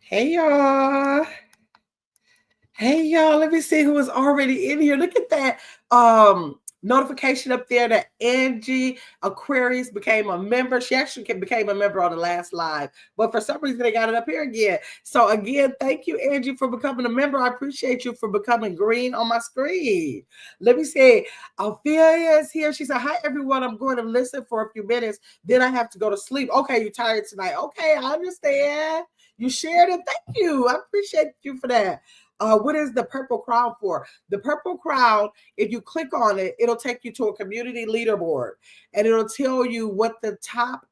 Hey y'all. Hey y'all. Let me see who is already in here. Look at that notification up there that Angie Aquarius became a member. She actually became a member on the last live, but for some reason they got it up here again. So again, thank you, Angie, for becoming a member. I appreciate you for becoming green on my screen. Let me see. Ophelia is here. She said, "Hi everyone. I'm going to listen for a few minutes. Then I have to go to sleep." Okay, you're tired tonight. Okay, I understand. You shared it. Thank you. I appreciate you for that. What is the purple crown for? The purple crown, if you click on it, it'll take you to a community leaderboard and it'll tell you what the top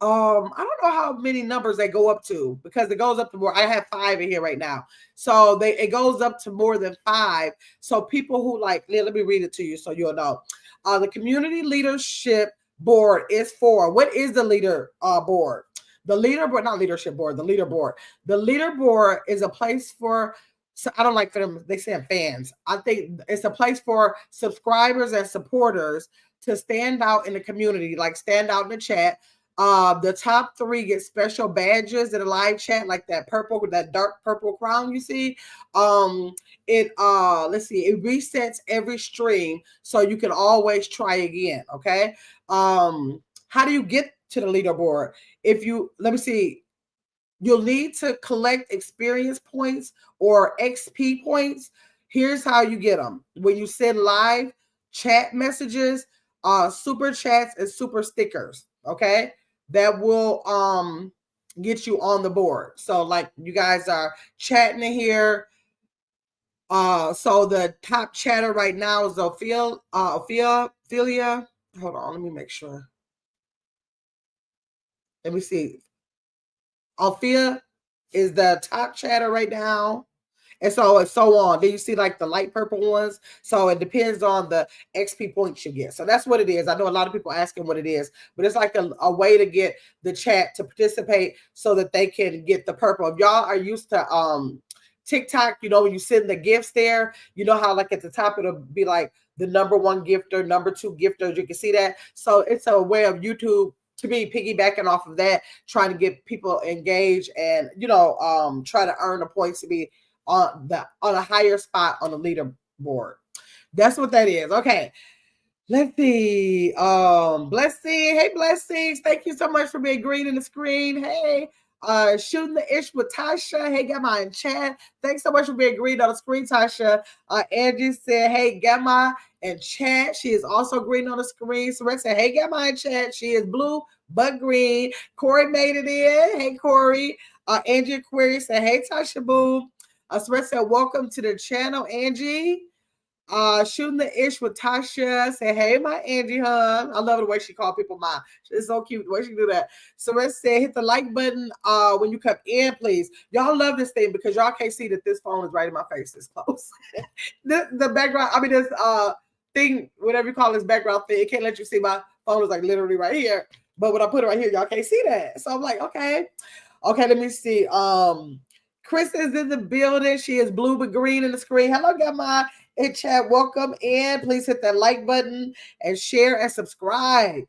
I don't know how many numbers they go up to because it goes up to more. I have 5 in here right now. So it goes up to more than 5. So people who let me read it to you so you'll know. The community leadership board is for what is the leader board? The leaderboard, not leadership board, the leaderboard. The leaderboard is a place for so I don't like for them, they say fans. I think it's a place for subscribers and supporters to stand out in the community, like stand out in the chat. The top 3 get special badges in a live chat, like that purple, that dark purple crown you see. It let's see, it resets every stream, so you can always try again. Okay. How do you get to the leaderboard? If you let me see, you'll need to collect experience points or XP points. Here's how you get them. When you send live chat messages, super chats and super stickers, okay? That will get you on the board. So like you guys are chatting in here. So the top chatter right now is Ophelia. Hold on, let me make sure. Let me see. Althea is the top chatter right now. And so on. Then you see like the light purple ones. So it depends on the XP points you get. So that's what it is. I know a lot of people asking what it is, but it's like a way to get the chat to participate so that they can get the purple. If y'all are used to TikTok, when you send the gifts there, you know how like at the top it'll be like the number 1 gifter, number 2 gifters. You can see that. So it's a way of YouTube to be piggybacking off of that, trying to get people engaged and try to earn the points to be on a higher spot on the leaderboard. That's what that is. Okay. Let's see. Blessing. Hey, blessings. Thank you so much for being green in the screen. Hey, shooting the ish with Tasha. Hey, Gamma in chat. Thanks so much for being green on the screen, Tasha. Angie said, hey, Gamma in chat. She is also green on the screen. Sarette said, hey, Gamma in chat. She is blue but green. Corey made it in. Hey, Corey. Angie Aquarius said, hey, Tasha Boo. Sarette said, welcome to the channel, Angie. Shooting the ish with Tasha. Say, hey, my Angie hun. I love the way she called people mine. It's so cute the way she do that. So let's say hit the like button when you come in, please. Y'all love this thing because y'all can't see that this phone is right in my face this close. the background, I mean this thing, whatever you call this background thing, it can't let you see my phone is like literally right here. But when I put it right here, y'all can't see that. So I'm like, okay, let me see. Chris is in the building. She is blue but green in the screen. Hello, Gamma. Hey, chat, welcome in. Please hit that like button and share and subscribe.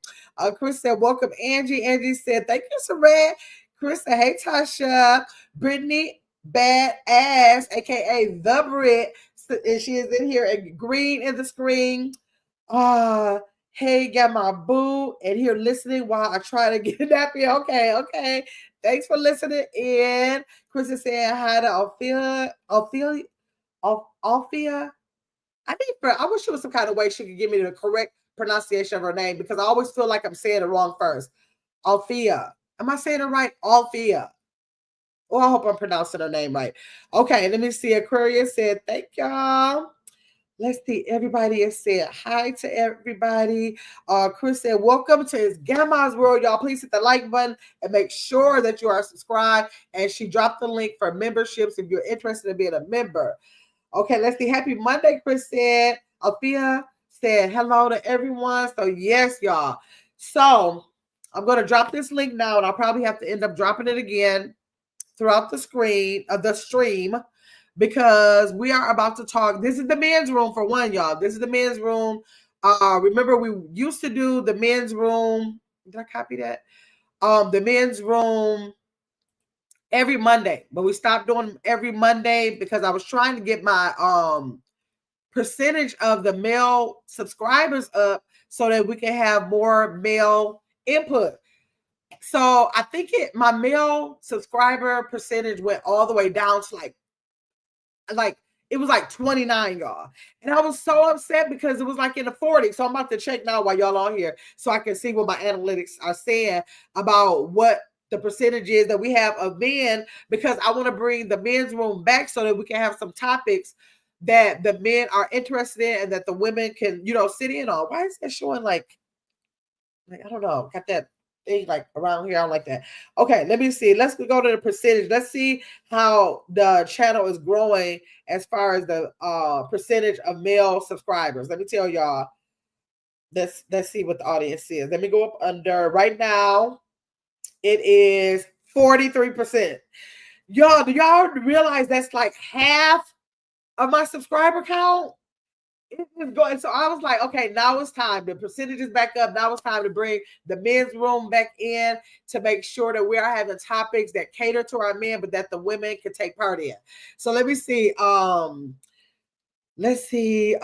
Chris said, welcome, Angie. Angie said, thank you, Saran. Chris said, hey, Tasha. Brittany, badass, a.k.a. The Brit. And she is in here and green in the screen. Hey, got my boo and here listening while I try to get nappy. Okay. Thanks for listening in. Chris is saying hi to Ophelia. I wish there was some kind of way she could give me the correct pronunciation of her name because I always feel like I'm saying it wrong first. Althea. Am I saying it right? Althea. Oh, I hope I'm pronouncing her name right. Okay, let me see. Aquarius said, thank y'all. Let's see. Everybody has said hi to everybody. Chris said, welcome to his Gamma's World. Y'all, please hit the like button and make sure that you are subscribed. And she dropped the link for memberships if you're interested in being a member. Okay, let's see. Happy Monday, Chris said. Althea said hello to everyone. So, yes, y'all. So, I'm going to drop this link now, and I'll probably have to end up dropping it again throughout the screen of the stream because we are about to talk. This is the men's room for one, y'all. This is the men's room. Remember, we used to do the men's room. Did I copy that? The men's room every Monday, but we stopped doing every Monday because I was trying to get my percentage of the male subscribers up so that we can have more male input. So I think my male subscriber percentage went all the way down to like it was like 29, y'all. And I was so upset because it was like in the 40s. So I'm about to check now while y'all on here so I can see what my analytics are saying about what the percentage is that we have of men, because I want to bring the men's room back so that we can have some topics that the men are interested in and that the women can, sit in on. Why is that showing like I don't know, got that thing like around here. I don't like that. Okay, let me see. Let's go to the percentage. Let's see how the channel is growing as far as the percentage of male subscribers. Let me tell y'all. Let's see what the audience is. Let me go up under right now. It is 43%. Y'all, do y'all realize that's like half of my subscriber count? It was going. So I was like, okay, now it's time. The percentage is back up. Now it's time to bring the men's room back in to make sure that we are having topics that cater to our men, but that the women can take part in. So let me see. Let's see.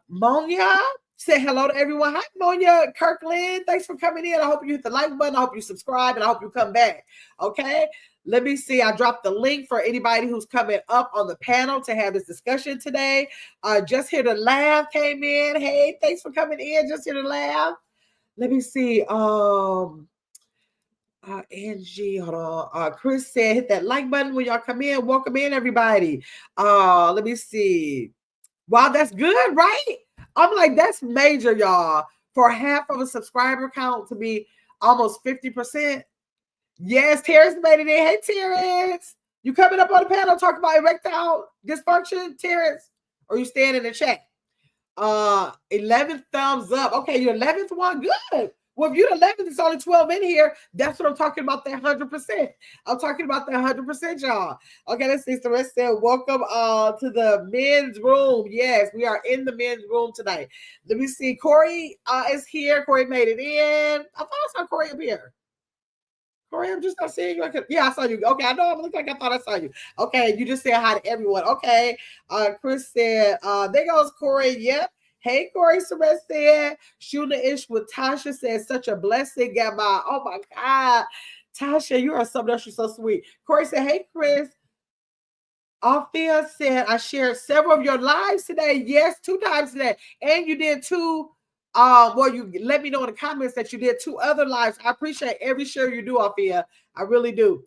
Monia, say hello to everyone. Hi, Monia Kirkland. Thanks for coming in. I hope you hit the like button. I hope you subscribe, and I hope you come back. Okay. Let me see. I dropped the link for anybody who's coming up on the panel to have this discussion today. Just here to laugh came in. Hey, thanks for coming in. Just here to laugh. Let me see. Angie, hold on. Chris said, hit that like button when y'all come in. Welcome in, everybody. Let me see. Wow, that's good, right? I'm like, that's major, y'all. For half of a subscriber count to be almost 50%. Yes, Terrence made it in. Hey, Terrence. You coming up on the panel talking about erectile dysfunction, Terrence? Or you staying in the chat? 11th thumbs up. Okay, your 11th one, good. Well, if you're the 11th, it's only 12 in here. That's what I'm talking about, that 100%. I'm talking about that 100%, y'all. Okay, let's see. So let's say welcome to the men's room. Yes, we are in the men's room tonight. Let me see. Corey is here. Corey made it in. I thought I saw Corey up here. Corey, I'm just not seeing you. Yeah, I saw you. Okay, I know I look like I thought I saw you. Okay, you just said hi to everyone. Okay. Chris said, there goes Corey. Yep. Hey, Corey Surrett said, shooting the ish with Tasha said, such a blessing. Got my, oh my God. Tasha, you are something else. You're so sweet. Corey said, hey, Chris. Althea said, I shared several of your lives today. Yes, 2 times today. And you did 2. Well, you let me know in the comments that you did 2 other lives. I appreciate every share you do, Althea. I really do.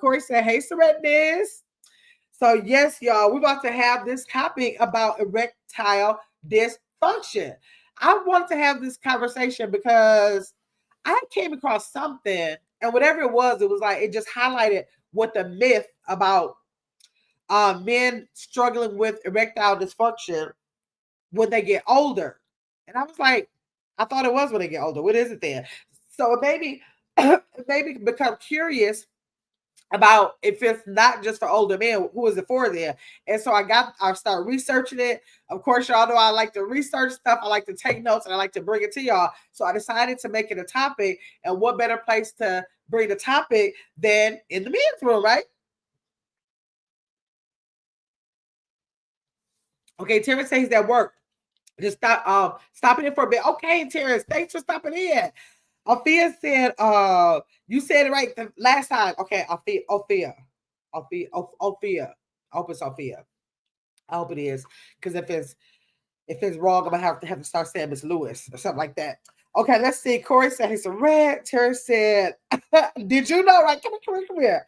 Corey said, hey, Surretness. So, yes, y'all, we're about to have this topic about erectile dysfunction. I want to have this conversation because I came across something, and whatever it was like it just highlighted what the myth about men struggling with erectile dysfunction when they get older. And I was like, I thought it was when they get older. What is it then? So maybe become curious about if it's not just for older men, who is it for then? And so I started researching it. Of course, y'all know I like to research stuff. I like to take notes and I like to bring it to y'all. So I decided to make it a topic. And what better place to bring the topic than in the men's room, right? Okay, Terrence says he's at work. Just stopping in for a bit. Okay, Terrence, thanks for stopping in. Althea said, you said it right the last time. Okay, Althea. I hope it's Althea. I hope it is. Because if it's wrong, I'm gonna have to start saying Miss Lewis or something like that. Okay, let's see. Corey said he's a red. Terry said, did you know? Right, come here.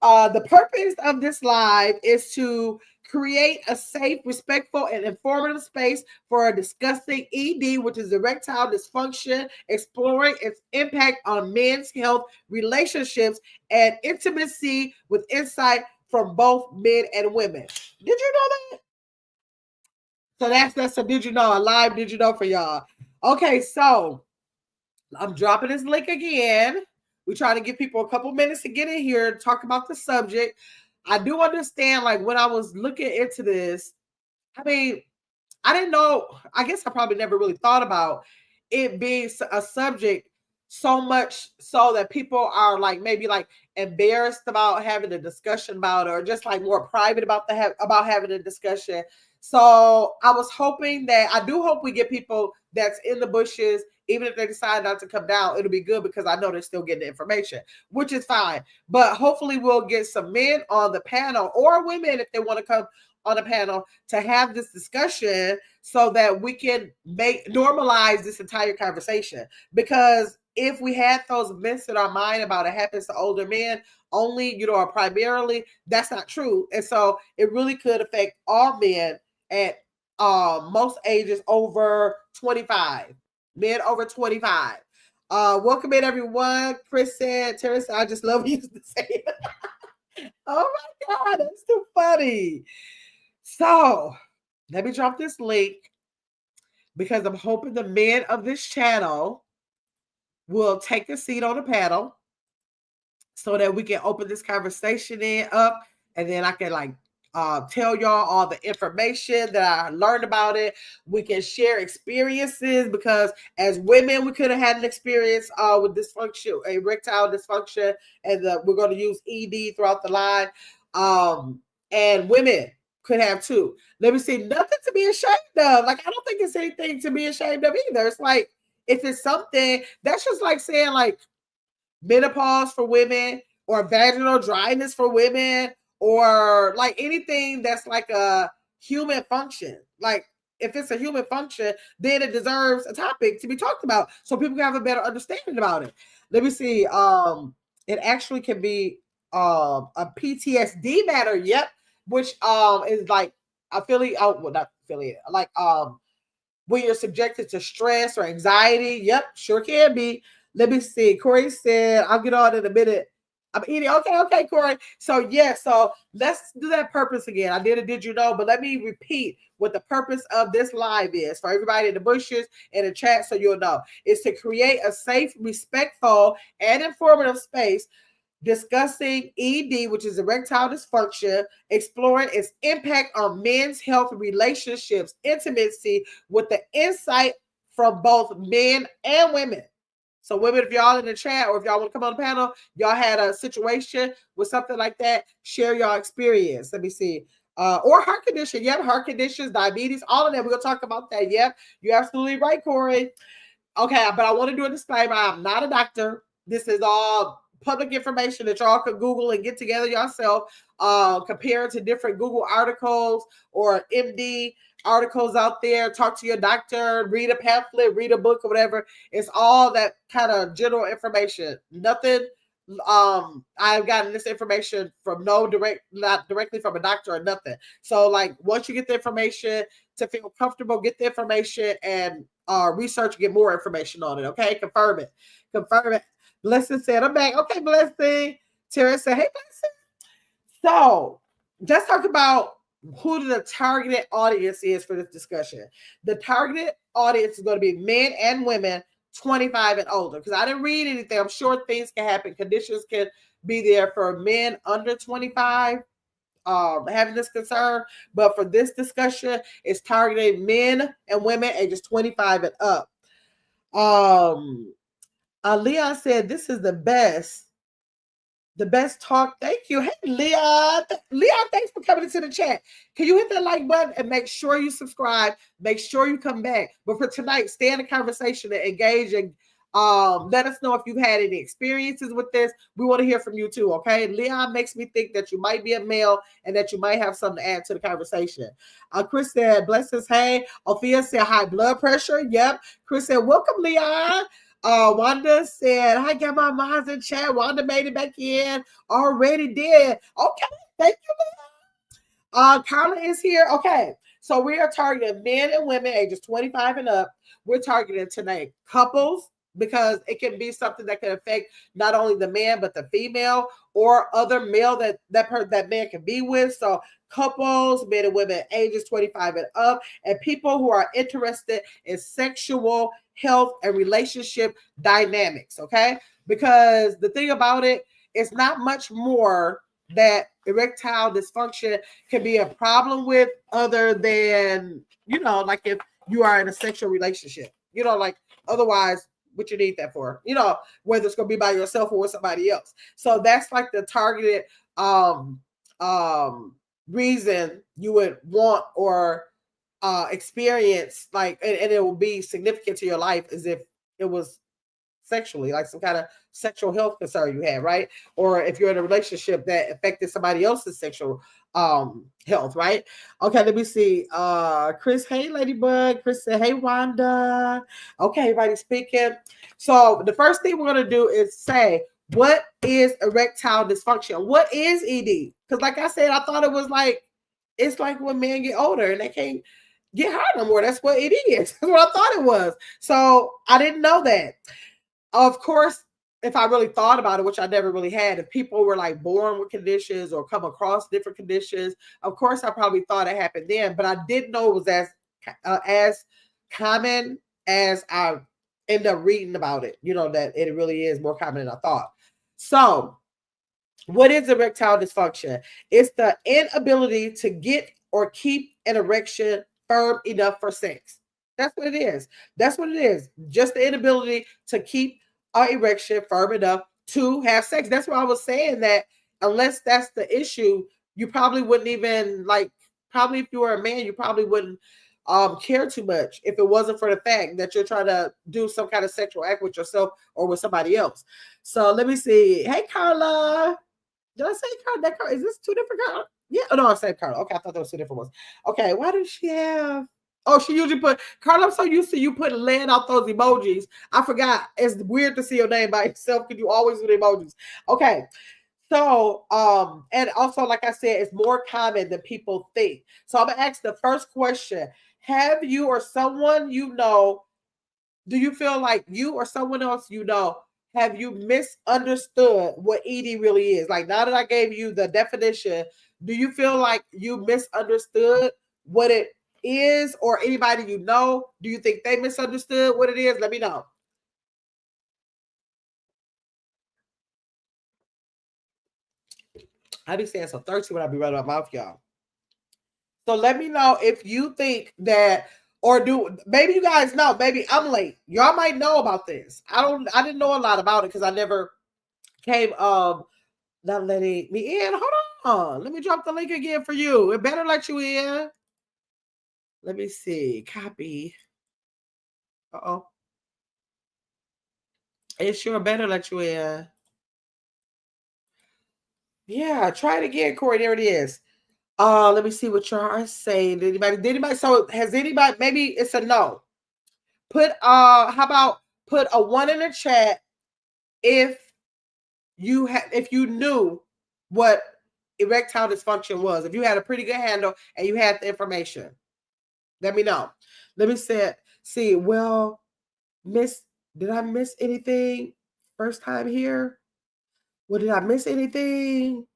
The purpose of this live is to create a safe, respectful, and informative space for discussing ED, which is erectile dysfunction, exploring its impact on men's health, relationships, and intimacy with insight from both men and women. Did you know that? So that's a did you know, a live did you know for y'all. Okay, so I'm dropping this link again. We try to give people a couple minutes to get in here and talk about the subject. I do understand, like, when I was looking into this, I mean, I didn't know, I guess I probably never really thought about it being a subject so much so that people are like maybe like embarrassed about having a discussion about it, or just like more private about about having a discussion. So I was hoping that I do hope we get people that's in the bushes, even if they decide not to come down, it'll be good because I know they're still getting the information, which is fine. But hopefully we'll get some men on the panel, or women if they want to come on the panel, to have this discussion so that we can normalize this entire conversation. Because if we had those myths in our mind about it happens to older men only, or primarily, that's not true. And so it really could affect all men at most ages over 25. Men over 25. Welcome in, everyone. Chris said, Terry said, I just love you to say it. Oh my God, that's too funny. So let me drop this link because I'm hoping the men of this channel will take a seat on the panel so that we can open this conversation up, and then I can like tell y'all all the information that I learned about it. We can share experiences because as women, we could have had an experience with dysfunction, erectile dysfunction, and we're going to use ED throughout the line. And women could have too. Let me see, nothing to be ashamed of. Like, I don't think it's anything to be ashamed of either. It's like, if it's something, that's just like saying like menopause for women, or vaginal dryness for women, or like anything that's like a human function. Like, if it's a human function, then it deserves a topic to be talked about so people can have a better understanding about it. Let me see. It actually can be a PTSD matter. Yep. Which is like affiliate. Oh, well, not affiliate. Like when you're subjected to stress or anxiety. Yep, sure can be. Let me see. Corey said, I'll get on in a minute. I'm eating. Okay, Corey. So, yeah, so let's do that purpose again. I did you know, but let me repeat what the purpose of this live is for everybody in the bushes and the chat so you'll know. It's to create a safe, respectful, and informative space discussing ED, which is erectile dysfunction, exploring its impact on men's health, relationships, intimacy, with the insight from both men and women. So women, if y'all in the chat or if y'all want to come on the panel, y'all had a situation with something like that, share y'all experience. Let me see. Or heart condition. Yep, heart conditions, diabetes, all of that. We're going to talk about that. Yep, you're absolutely right, Corey. Okay, but I want to do a disclaimer. I'm not a doctor. This is all public information that y'all can Google and get together yourself. Compare it to different Google articles or MD articles out there. Talk to your doctor, read a pamphlet, read a book, or whatever. It's all that kind of general information. Nothing. I've gotten this information from not directly from a doctor or nothing. So, like, once you get the information, to feel comfortable, get the information and research, get more information on it. Okay, confirm it. Blessing said, I'm back. Okay, Blessing. Tara said, hey, Blessing. So let's talk about who the targeted audience is for this discussion. The targeted audience is going to be men and women 25 and older, because I didn't read anything. I'm sure things can happen. Conditions can be there for men under 25 having this concern, but for this discussion, it's targeting men and women ages 25 and up. Leon said, this is the best talk. Thank you. Hey, Leon. Leon, thanks for coming into the chat. Can you hit that like button and make sure you subscribe? Make sure you come back. But for tonight, stay in the conversation and engage, and let us know if you've had any experiences with this. We want to hear from you too, okay? Leon makes me think that you might be a male and that you might have something to add to the conversation. Chris said, blessings. Hey. Ophia said, high blood pressure. Yep. Chris said, welcome, Leon. Wanda said, I got my minds in chat. Wanda made it back in. Already did. Okay. Thank you. Carla is here. Okay. So we are targeting men and women ages 25 and up. We're targeting tonight couples, because it can be something that can affect not only the man, but the female or other male that man can be with. So couples, men and women ages 25 and up, and people who are interested in sexual health and relationship dynamics, okay? Because the thing about it, it's not much more that erectile dysfunction can be a problem with, other than, like if you are in a sexual relationship, like otherwise what you need that for, whether it's going to be by yourself or with somebody else. So that's like the targeted um um reason you would want or experience, like, and it will be significant to your life as if it was sexually, like some kind of sexual health concern you had, right? Or if you're in a relationship that affected somebody else's sexual health, right? Okay, let me see. Chris, hey Ladybug. Chris said, hey Wanda. Okay, everybody speaking. So the first thing we're gonna do is say, what is erectile dysfunction? What is ED? Because like I said, I thought it was like, it's like when men get older and they can't get hard no more. That's what it is. That's what I thought it was. So I didn't know that. Of course, if I really thought about it, which I never really had, if people were like born with conditions or come across different conditions, of course I probably thought it happened then, but I didn't know it was as common as I ended up reading about it. That it really is more common than I thought. So, what is erectile dysfunction? It's the inability to get or keep an erection firm enough for sex. That's what it is. That's what it is. Just the inability to keep an erection firm enough to have sex. That's why I was saying that unless that's the issue, you probably wouldn't even probably if you were a man, you probably wouldn't care too much if it wasn't for the fact that you're trying to do some kind of sexual act with yourself or with somebody else. So let me see. Hey Carla. Did I say Carla? That Carla, is this two different Carla? Yeah. Oh no, I said Carla. Okay, I thought there was two different ones. Okay, why does she have? Oh, she usually put Carla. I'm so used to you putting laying out those emojis. I forgot. It's weird to see your name by itself because you always do the emojis. Okay. So, and also, like I said, it's more common than people think. So I'm gonna ask the first question. Have you or someone do you feel like you or someone else have you misunderstood what ED really is? Like now that I gave you the definition, do you feel like you misunderstood what it is, or anybody do you think they misunderstood what it is? Let me know. I be saying so thirsty when I be running my mouth, y'all. So let me know if you think that, or do maybe you guys know. Maybe I'm late. Y'all might know about this. I didn't know a lot about it because I never came not letting me in. Hold on. Let me drop the link again for you. It better let you in. Let me see. Copy. Uh-oh. It sure better let you in. Yeah, try it again, Corey. There it is. Let me see what y'all are saying. Did anybody so has anybody, maybe it's a no. Put how about put a 1 in the chat if if you knew what erectile dysfunction was, if you had a pretty good handle and you had the information. Let me know. Let me see. Well, did I miss anything? First time here? Well, did I miss anything?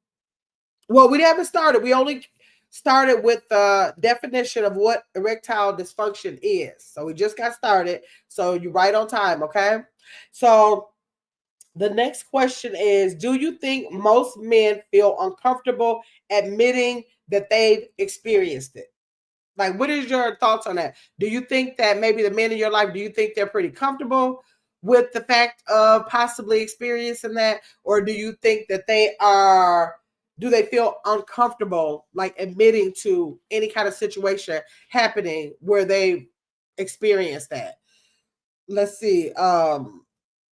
Well, we haven't started. We only started with the definition of what erectile dysfunction is. So we just got started. So you're right on time, okay? So the next question is, do you think most men feel uncomfortable admitting that they've experienced it? Like, what is your thoughts on that? Do you think that maybe the men in your life, do you think they're pretty comfortable with the fact of possibly experiencing that? Or do you think that do they feel uncomfortable, like admitting to any kind of situation happening where they experienced that? Let's see.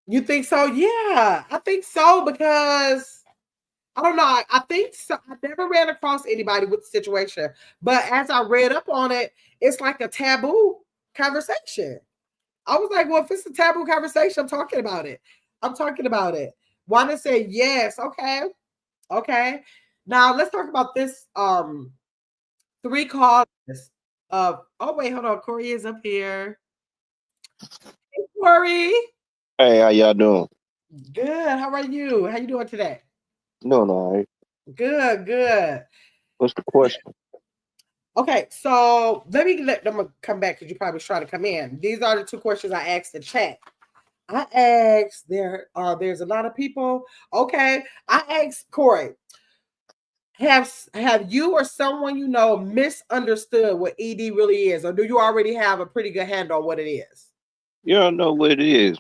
You think so? Yeah, I think so because I don't know. I think so. I never ran across anybody with the situation, but as I read up on it, it's like a taboo conversation. I was like, well, if it's a taboo conversation, I'm talking about it. I'm talking about it. Wanda said yes. Okay. Okay. Now let's talk about this. 3 causes of. Oh wait, hold on. Corey is up here. Hey, Corey. Hey, how y'all doing? Good. How are you? How you doing today? Doing all right. Good. Good. What's the question? Okay, so let them come back because you probably was trying to come in. These are the 2 questions I asked the chat. I asked there's a lot of people. Okay, I asked Corey, have you or someone misunderstood what ED really is, or do you already have a pretty good handle on what it is? You don't know what it is.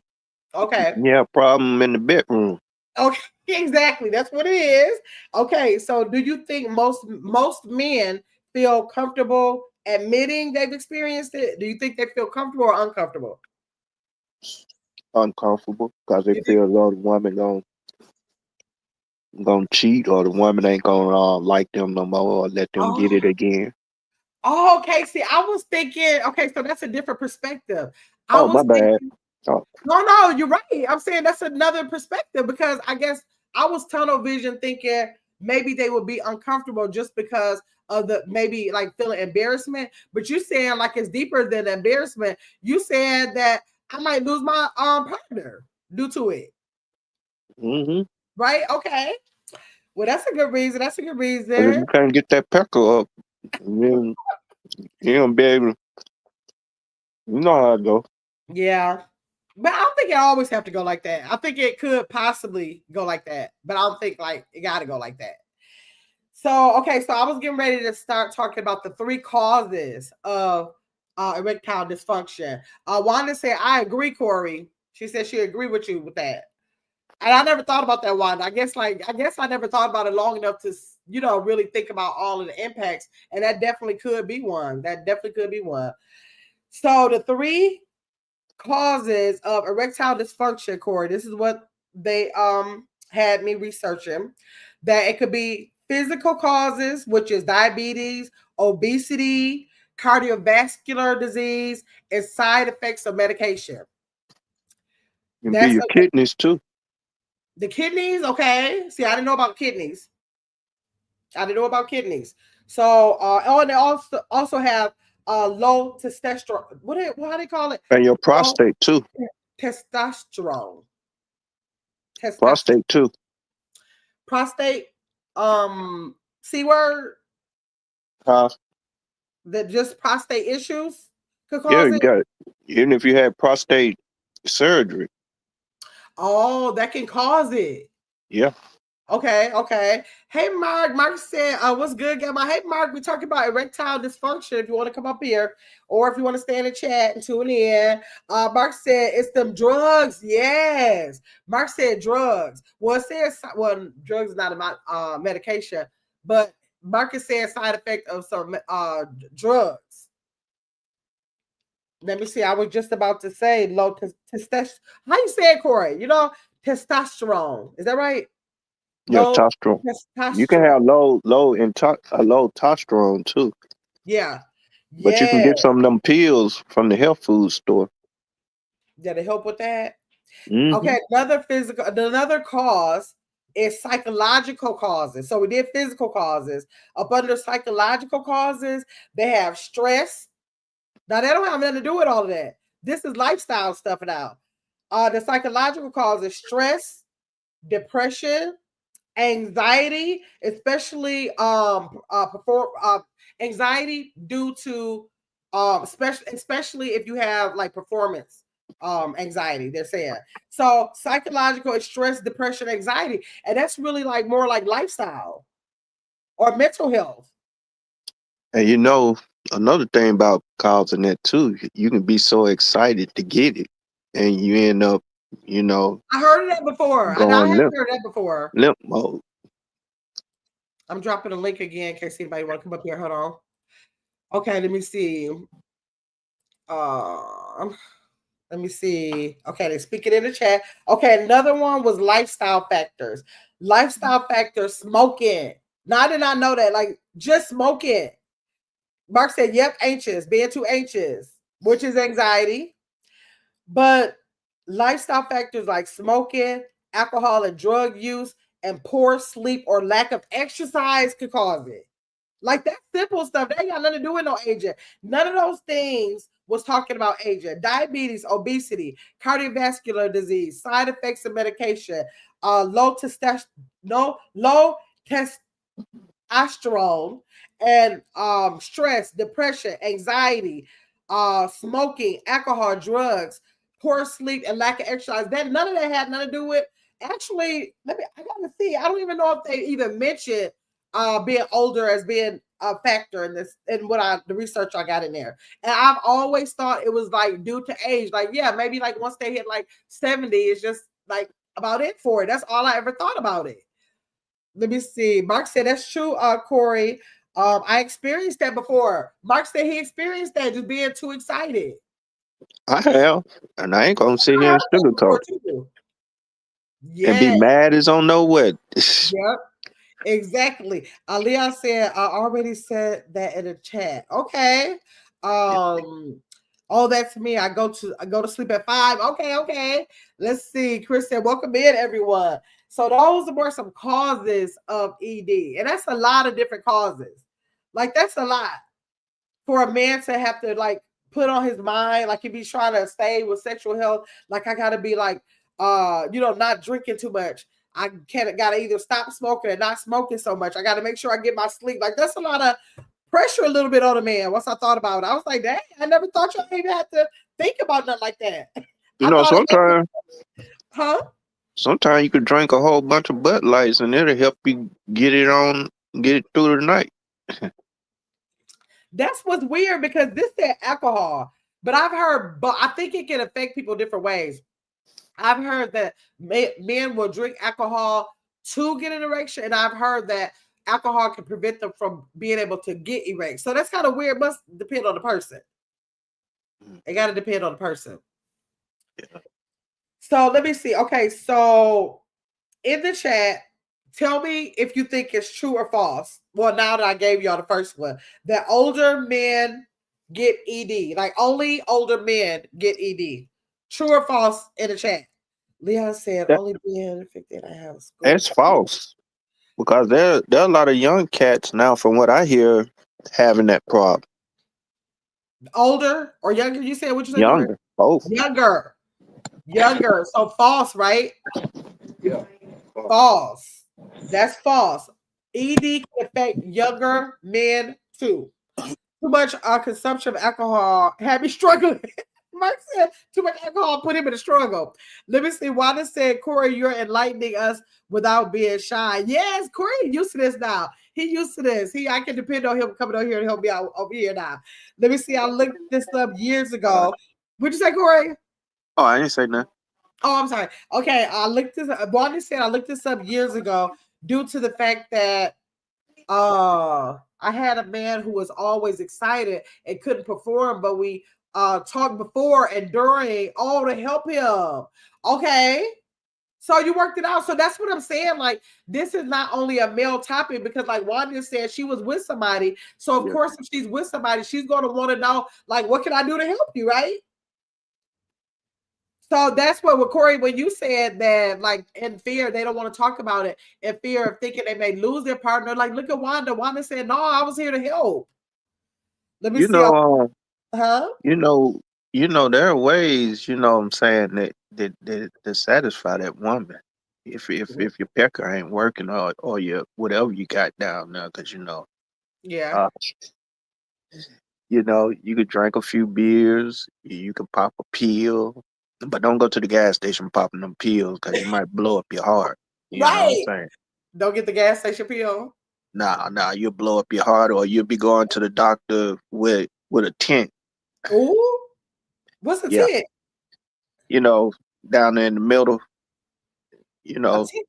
Okay. You have problem in the bedroom. Okay, exactly. That's what it is. Okay, so do you think most men feel comfortable admitting they've experienced it? Do you think they feel comfortable or uncomfortable? Uncomfortable because they You think? feel the woman gonna cheat or the woman ain't gonna like them no more or let them get it Oh, again. oh, okay. See, I was thinking. Okay, so that's a different perspective. I Oh, my was bad. thinking. Oh, No, you're right. I'm saying that's another perspective because I guess I was tunnel vision thinking maybe they would be uncomfortable just because of the maybe like feeling embarrassment. But you saying like it's deeper than embarrassment. You said that I might lose my partner due to it. mm-hmm. Right? Okay. Well, that's a good reason. That's a good But if reason. you can't get that pecker up, then you don't be able. You know how it go. Yeah. But I don't think it always have to go like that. I think it could possibly go like that, but I don't think like it got to go like that. So, okay, so I was getting ready to start talking about the three causes of erectile dysfunction. Wanda said, I agree, Corey. She said she agreed with you with that. And I never thought about that, Wanda. I guess I never thought about it long enough to, really think about all of the impacts. And that definitely could be one. That definitely could be one. So the three causes of erectile dysfunction, Corey, this is what they had me researching, that it could be physical causes, which is diabetes, obesity, cardiovascular disease, and side effects of medication. Can be That's your kidneys too. the kidneys. Okay, see, I didn't know about kidneys. I didn't know about kidneys. So, oh, and they also have low testosterone. How do they call it? And your Low prostate too. testosterone. Testosterone. Prostate too. Prostate, C word, Huh? that just prostate issues could Yeah, cause you it. got it. Even if you had prostate surgery. Oh, that can cause it. Yeah. Okay. Hey, Mark. Mark said, what's good, Gamma? Hey, Mark, we're talking about erectile dysfunction. If you want to come up here or if you want to stay in the chat and tune in. Mark said, it's them drugs. Yes. Mark said drugs. Well, it says, well, drugs is not a medication, but Mark is saying side effect of some drugs. Let me see. I was just about to say low testosterone. How you say it, Corey? Testosterone. Is that right? Yeah, Low testosterone. You can testosterone. have low testosterone too. Yeah. But you can Yeah. get some of them pills from the health food store. Did it help with that? Mm-hmm. Okay. Another cause is psychological causes. So we did physical causes. Up under psychological causes, they have stress. Now they don't have nothing to do with all of that. This is lifestyle stuff now. The psychological causes stress, depression, anxiety, especially anxiety due to especially if you have like performance anxiety, they're saying. So psychological is stress, depression, anxiety, and that's really like more like lifestyle or mental health. And another thing about causing that too, you can be so excited to get it, and you end up, you know, I heard of that before. I going have heard that before. limp mode. I'm dropping a link again in case anybody want to come up here. Hold on. Okay, let me see. Um, Let me see. Okay, they're speaking in the chat. Okay, another one was lifestyle factors. Lifestyle factors, smoking. Now I did not know that. Like just smoking. Mark said, yep, anxious, being too anxious, which is anxiety. But lifestyle factors like smoking, alcohol and drug use, and poor sleep or lack of exercise could cause it. Like that simple stuff, that ain't got nothing to do with no aging. None of those things was talking about aging. Diabetes, obesity, cardiovascular disease, side effects of medication, low testosterone, low testosterone, and stress, depression, anxiety, smoking, alcohol, drugs, poor sleep, and lack of exercise. That none of that had nothing to do with. Actually, I gotta see. I don't even know if they even mentioned being older as being a factor in this, in what the research I got in there. And I've always thought it was like due to age. Like, yeah, maybe like once they hit like 70, it's just like about it for it. That's all I ever thought about it. Let me see. Mark said that's true, Corey. I experienced that before. Mark said he experienced that, just being too excited. I have, and I ain't gonna sit I here heard and that before sugarcoat too. and be Yeah, mad as on know what. yep, exactly. Leon said, I already said that in the chat. Okay. Yeah. Um, oh, that's me. I go to sleep at 5. Okay, okay. Let's see. Chris said, welcome in, everyone. So those were some causes of ED, and that's a lot of different causes. Like that's a lot for a man to have to like put on his mind, like if he's trying to stay with sexual health, like I gotta be like not drinking too much. I can't gotta either stop smoking and not smoking so much. I gotta make sure I get my sleep. Like that's a lot of pressure a little bit on a man. Once I thought about it, I was like, dang, I never thought y'all even had to think about nothing like that. You I know, thought it, huh? sometimes you could drink a whole bunch of Bud Lights and it'll help you get it through the night. That's what's weird because this said alcohol, but I've heard, but I think it can affect people different ways. I've heard that men will drink alcohol to get an erection, and I've heard that alcohol can prevent them from being able to get erect. So that's kind of weird. It must depend on the person. It got to depend on the person. So let me see. Okay, so in the chat, tell me if you think it's true or false. Well, now that I gave y'all the first one, that older men get ED, like only older men get ED. True or false in the chat? Leon said That only being 15 and a half school. that's false because there are a lot of young cats now, from what I hear, having that problem. Older or younger? You said what you said, Corey? Younger, both. Younger. Younger. So false, right? Yeah. False. That's false. ED can affect younger men too. Too much consumption of alcohol had me struggling. Mark said too much alcohol put him in a struggle. Let me see. Wanda said, Corey, you're enlightening us without being shy. Yes, Corey used to this now. He used to this. I can depend on him coming over here and help me out over here now. Let me see. I looked this up years ago. What'd you say, Corey? Oh, I didn't say nothing. Oh, I'm sorry. Okay, I looked this up. Wanda said I looked this up years ago due to the fact that I had a man who was always excited and couldn't perform, but we talked before and during all to help him. Okay. So you worked it out. So that's what I'm saying. Like, this is not only a male topic because, like Wanda said, she was with somebody. So of Yeah. course, if she's with somebody, she's gonna want to know, like, what can I do to help you, right? So that's what with Corey, when you said that, like in fear, they don't want to talk about it, in fear of thinking they may lose their partner. Like, look at Wanda. Wanda said, no, I was here to help. Let me You see. know, Huh? you know, there are ways, what I'm saying, that satisfy that woman. If your pecker ain't working or your whatever you got down there, because Yeah. uh, you could drink a few beers, you could pop a pill, but don't go to the gas station popping them pills because you might blow up your heart. You know what I'm Right. saying? Don't get the gas station pill. Nah, you'll blow up your heart, or you'll be going to the doctor with a tent. Ooh. What's the Yeah, tip? you know, down there in the middle, you A know, tip?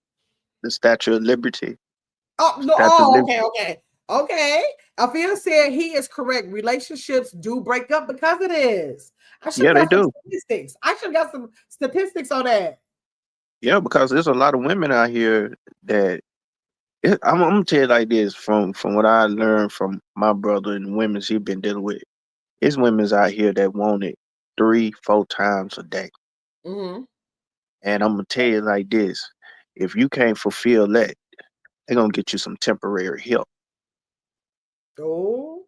the Statue of Liberty. Oh, no. Statue of Oh, Liberty. okay, okay. Okay. Alfia said he is correct. Relationships do break up because it is. I should Yeah, have they got some do. statistics. I should have got some statistics on that. Yeah, because there's a lot of women out here that I'm gonna tell you like this from what I learned from my brother and the women he been dealing with. It's women's out here that want it 3, 4 times a day, Mm-hmm. and I'm gonna tell you like this: if you can't fulfill that, they're gonna get you some temporary help. Oh,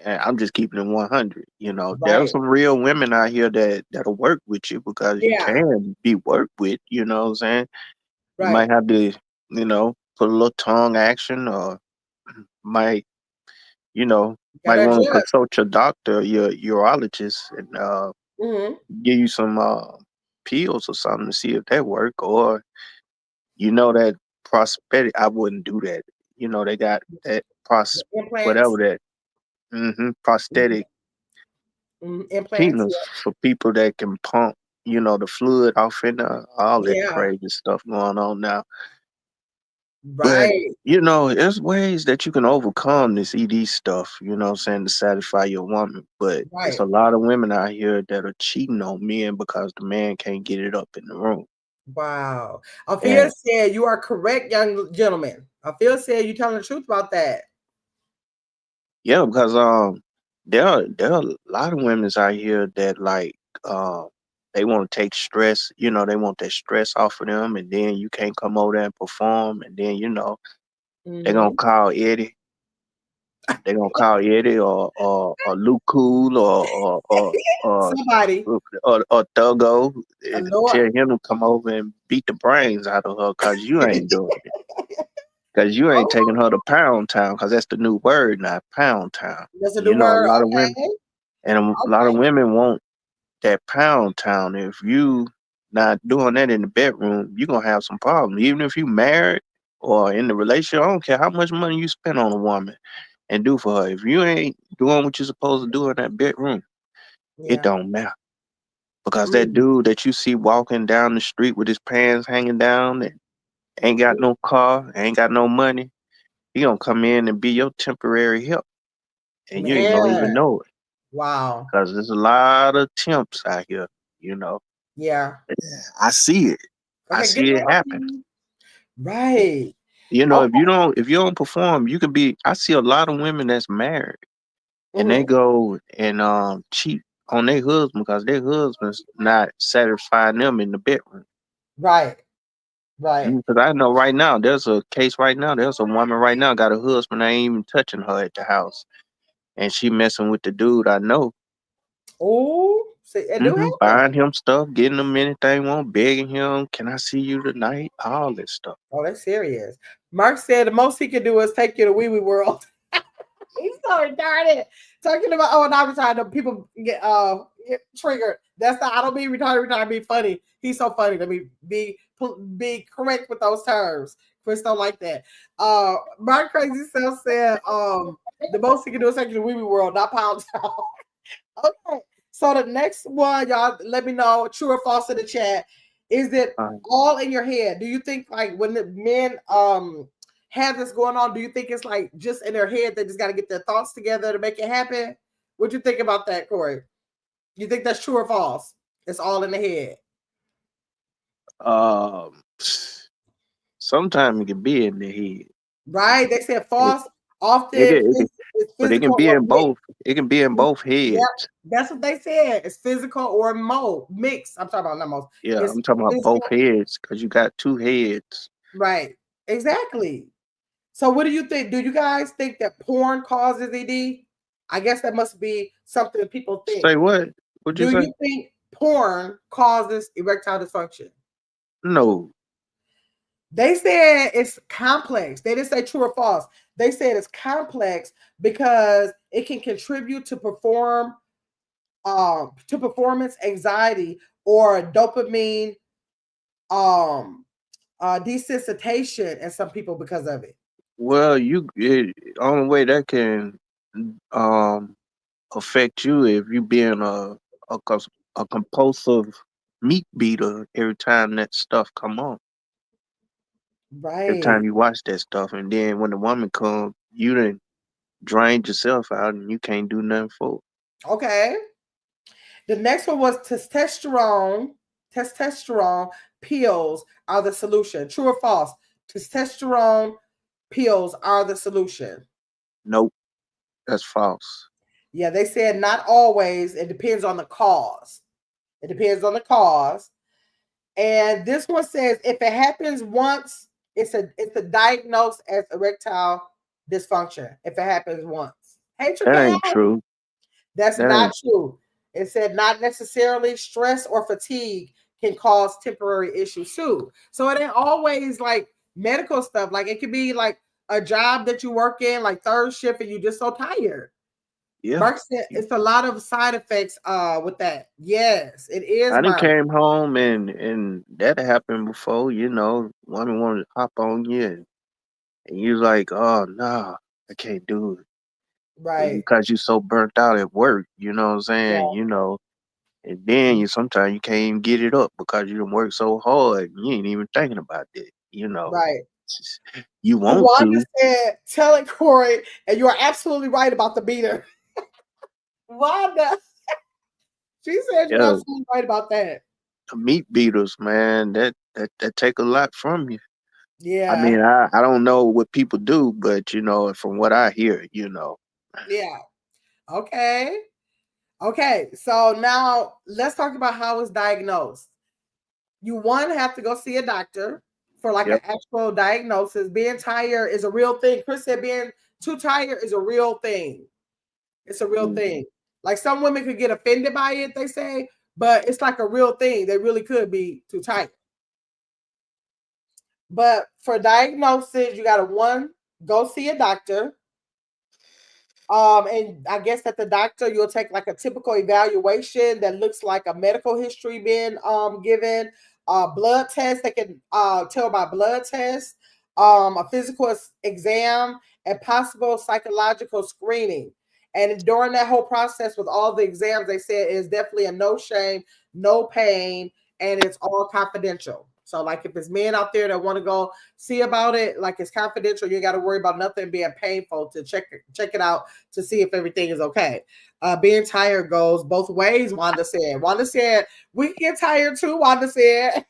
And I'm just keeping it 100. There are right. some real women out here that'll work with you because you Yeah, can be worked with. You know what I'm saying? You right. might have to, put a little tongue action, or might, you know, might Gotta want to adjust. consult your doctor, your urologist, and Mm-hmm. give you some pills or something to see if that work. Or that prosthetic, I wouldn't do that. They got that. pros whatever Implants. that prosthetic Implants. penis for people that can pump, the fluid off in all that Yeah. crazy stuff going on now. But Right. there's ways that you can overcome this ED stuff, what I'm saying, to satisfy your woman. But it's Right. a lot of women out here that are cheating on men because the man can't get it up in the room. Wow. Afia And said you are correct, young gentleman. Afia said you telling the truth about that. yeah, because there are a lot of women out here that like they want to take stress, they want that stress off of them, and then you can't come over there and perform, and then they're gonna Hmm. call Eddie. They're gonna call Eddie or Luke Cool Somebody, or Thuggo and Lord, tell him to come over and beat the brains out of her because you ain't doing it. Because you ain't oh, taking her to Pound Town, because that's the new word now, Pound Town. that's a You new know, a word. lot of women Okay. and a lot of Okay. women want that Pound Town. If you not doing that in the bedroom, you're gonna have some problems. Even if you married or in the relationship, I don't care how much money you spend on a woman and do for her. If you ain't doing what you're supposed to do in that bedroom, it Yeah. don't matter. Because that Mm. dude that you see walking down the street with his pants hanging down and ain't got no car, ain't got no money, he gonna come in and be your temporary help, and you ain't gonna even Man. know it. Wow. Because there's a lot of temps out here, you know. Yeah. Yeah, I see it. I Okay. Get see it happen. on. Right. If Okay. you don't perform, you can be. I see a lot of women that's married and they Mhm. go and cheat on their husband because their husband's not satisfying them in the bedroom. Right. Right. Because I know right now, there's a case right now. There's a woman right now got a husband that ain't even touching her at the house, and she messing with the dude I know. Oh, see, it do happen. Buying him stuff, getting him anything want, begging him, can I see you tonight? All this stuff. Oh, that's serious. Mark said the most he can do is take you to wee wee world. He's so retarded. Talking about not retarded. People get triggered. That's not. I don't mean retarded. Retarded. Be funny. He's so funny. Let me be correct with those terms. Chris don't like that. Mark Crazy Self said the most he can do is take you to wee wee world, not pound town. Okay. So the next one, y'all, let me know true or false in the chat. Is it Uh, all in your head? Do you think like when the men have this going on, do you think it's like just in their head they just got to get their thoughts together to make it happen? What do you think about that, Corey? You think that's true or false? It's all in the head, um, sometimes it can be in the head. right? They said It, false. it, Often can, it can, it's but it can physical be or in mixed. both. It can be in both Yep, heads. that's what they said. It's physical or mixed. I'm talking about not most. Yeah, It's I'm talking about both physical. heads because you got two heads. Right. Exactly. So what do you think? Do you guys think that porn causes ED? I guess that must be something that people think. Say what? What'd you Do say? you think porn causes erectile dysfunction? No. They said it's complex. They didn't say true or false. They said it's complex because it can contribute to performance anxiety or dopamine desensitization in some people because of it. Well, only way that can um affect you if you being a compulsive meat beater every time that stuff come on. Every Right. time you watch that stuff, and then when the woman come, you done drained yourself out, and you can't do nothing for it. Okay. The next one was testosterone. Testosterone pills are the solution. True or false? Testosterone pills are the solution. Nope, that's false. Yeah, they said not always. It depends on the cause. It depends on the cause. And this one says if it happens once, it's a diagnosed as erectile dysfunction. If it happens once. Hey, That Traquel. ain't true. That's That not ain't. true. It said not necessarily stress or fatigue can cause temporary issues too. So it ain't always like medical stuff. Like it could be like a job that you work in, like third shift, and you're just so tired. Yeah. Mark said it's a lot of side effects with that. Yes, it is, I done Mark. came home and that happened before. Woman wanted to hop on you, and you was like, oh no. I can't do it. And Right. because you're so burnt out at work, you know what I'm saying? Yeah. You know, and then you sometimes you can't even get it up because you done work so hard. And you ain't even thinking about that. You know, Right. you want Wanda to. said, "Tell it, Corey," and you are absolutely right about the beater. Wanda, she said you're Yeah, absolutely right about that. meat beaters, man. That take a lot from you. I Yeah. mean, I don't know what people do, but you know, from what I hear, you know, Yeah. Okay. Okay. So now let's talk about how it's diagnosed. You one have to go see a doctor for like an yep. actual diagnosis. Being tired is a real thing. Chris said being too tired is a real thing. It's a real Mhm. thing. Like some women could get offended by it, they say, but it's like a real thing. They really could be too tired. But for diagnosis, you gotta one, go see a doctor. And I guess that the doctor, you'll take like a typical evaluation that looks like a medical history being given, blood test. They can tell by blood test, a physical exam, and possible psychological screening. And during that whole process with all the exams, they said is definitely a no shame, no pain, and it's all confidential. So, like, if it's men out there that want to go see about it, like it's confidential, you got to worry about nothing being painful to check it out to see if everything is okay. Being tired goes both ways, Wanda said. Wanda said, we can get tired too, Wanda said.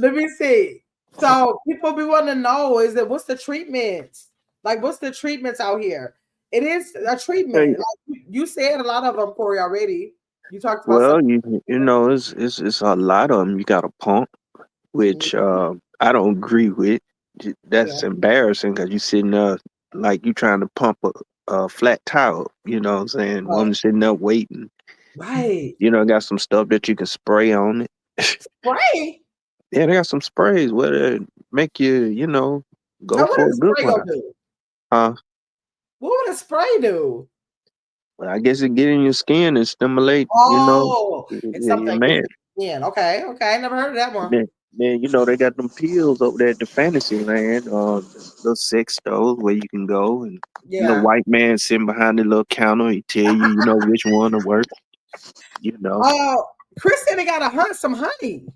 Let me see. So people be wanting to know is that what's the treatments? Like, what's the treatments out here? It is a treatment. Hey, Like you said a lot of them, Corey, already. You talked about some. well, you know, it's a lot of them. You got a pump, which I don't agree with. Yeah, That's embarrassing because you sitting there like you trying to pump a flat tire. You know what I'm saying? right. Woman sitting there waiting. Right. You know, got some stuff that you can spray on it. Right. Yeah, they got some sprays where they make you, you know, go Now, what for a does good spray gonna while. do? Huh? What would a spray do? Well, I guess it get in your skin and stimulate, you know, Oh, it's your something that gets man. in. Okay, okay. I never heard of that one. Then you know they got them pills over there at the fantasy land, little sex stores where you can go and the Yeah. white man sitting behind the little counter. He tell you, you know, which one to work. You know, Oh, Chris said they got a hunt some honey.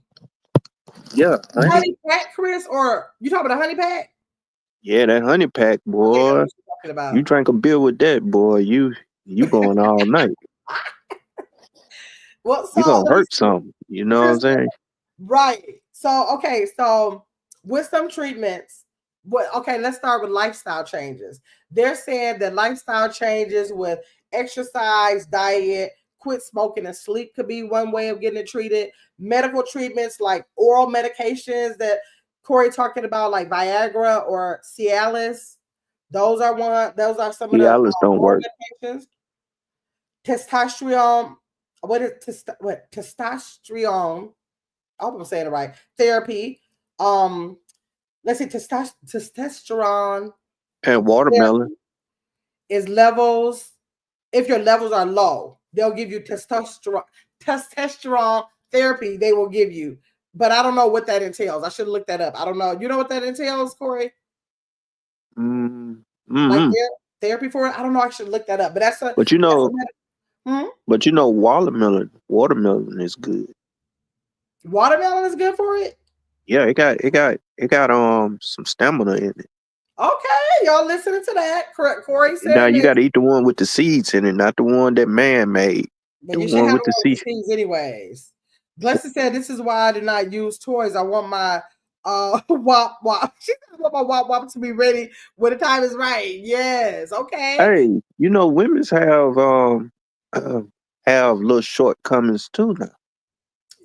yeah, honey. Honey pack, Chris, or you talking about a honey pack? Yeah, that honey pack, I think I know boy. what you're talking You about. drink a beer with that, boy. You going all night. Well, You so gonna let me hurt see. something. You know what I'm Chris, saying? right. So, okay, so with some treatments, okay, let's start with lifestyle changes. They're saying that lifestyle changes with exercise, diet, quit smoking, and sleep could be one way of getting it treated. Medical treatments like oral medications that Corey talking about, like Viagra or Cialis, those are one. Those are some of The the Alice don't oral work. medications. Testosterone, what is testosterone? I hope I'm saying it right. Therapy. Let's see, testosterone And watermelon. therapy is levels. If your levels are low, they'll give you testosterone therapy. They will give you, but I don't know what that entails. I should look that up. I don't know. You know what that entails, Corey? Mm, Like mm-hmm. therapy for it? I don't know. I should look that up. But But you that's a know, watermelon is good. watermelon is good for it. Yeah, it got some stamina in it. Okay, y'all listening to that? Correct. Corey Now saying you this. got to eat the one with the seeds in it, not the one that man made. But The you should one have with the the one with seeds. the seeds anyways. Blessed said, "This is why I do not use toys. I want my wop wop. She said, I want my wop wop to be ready when the time is right." Yes, okay, Hey, you know, women's uh, have little shortcomings too now.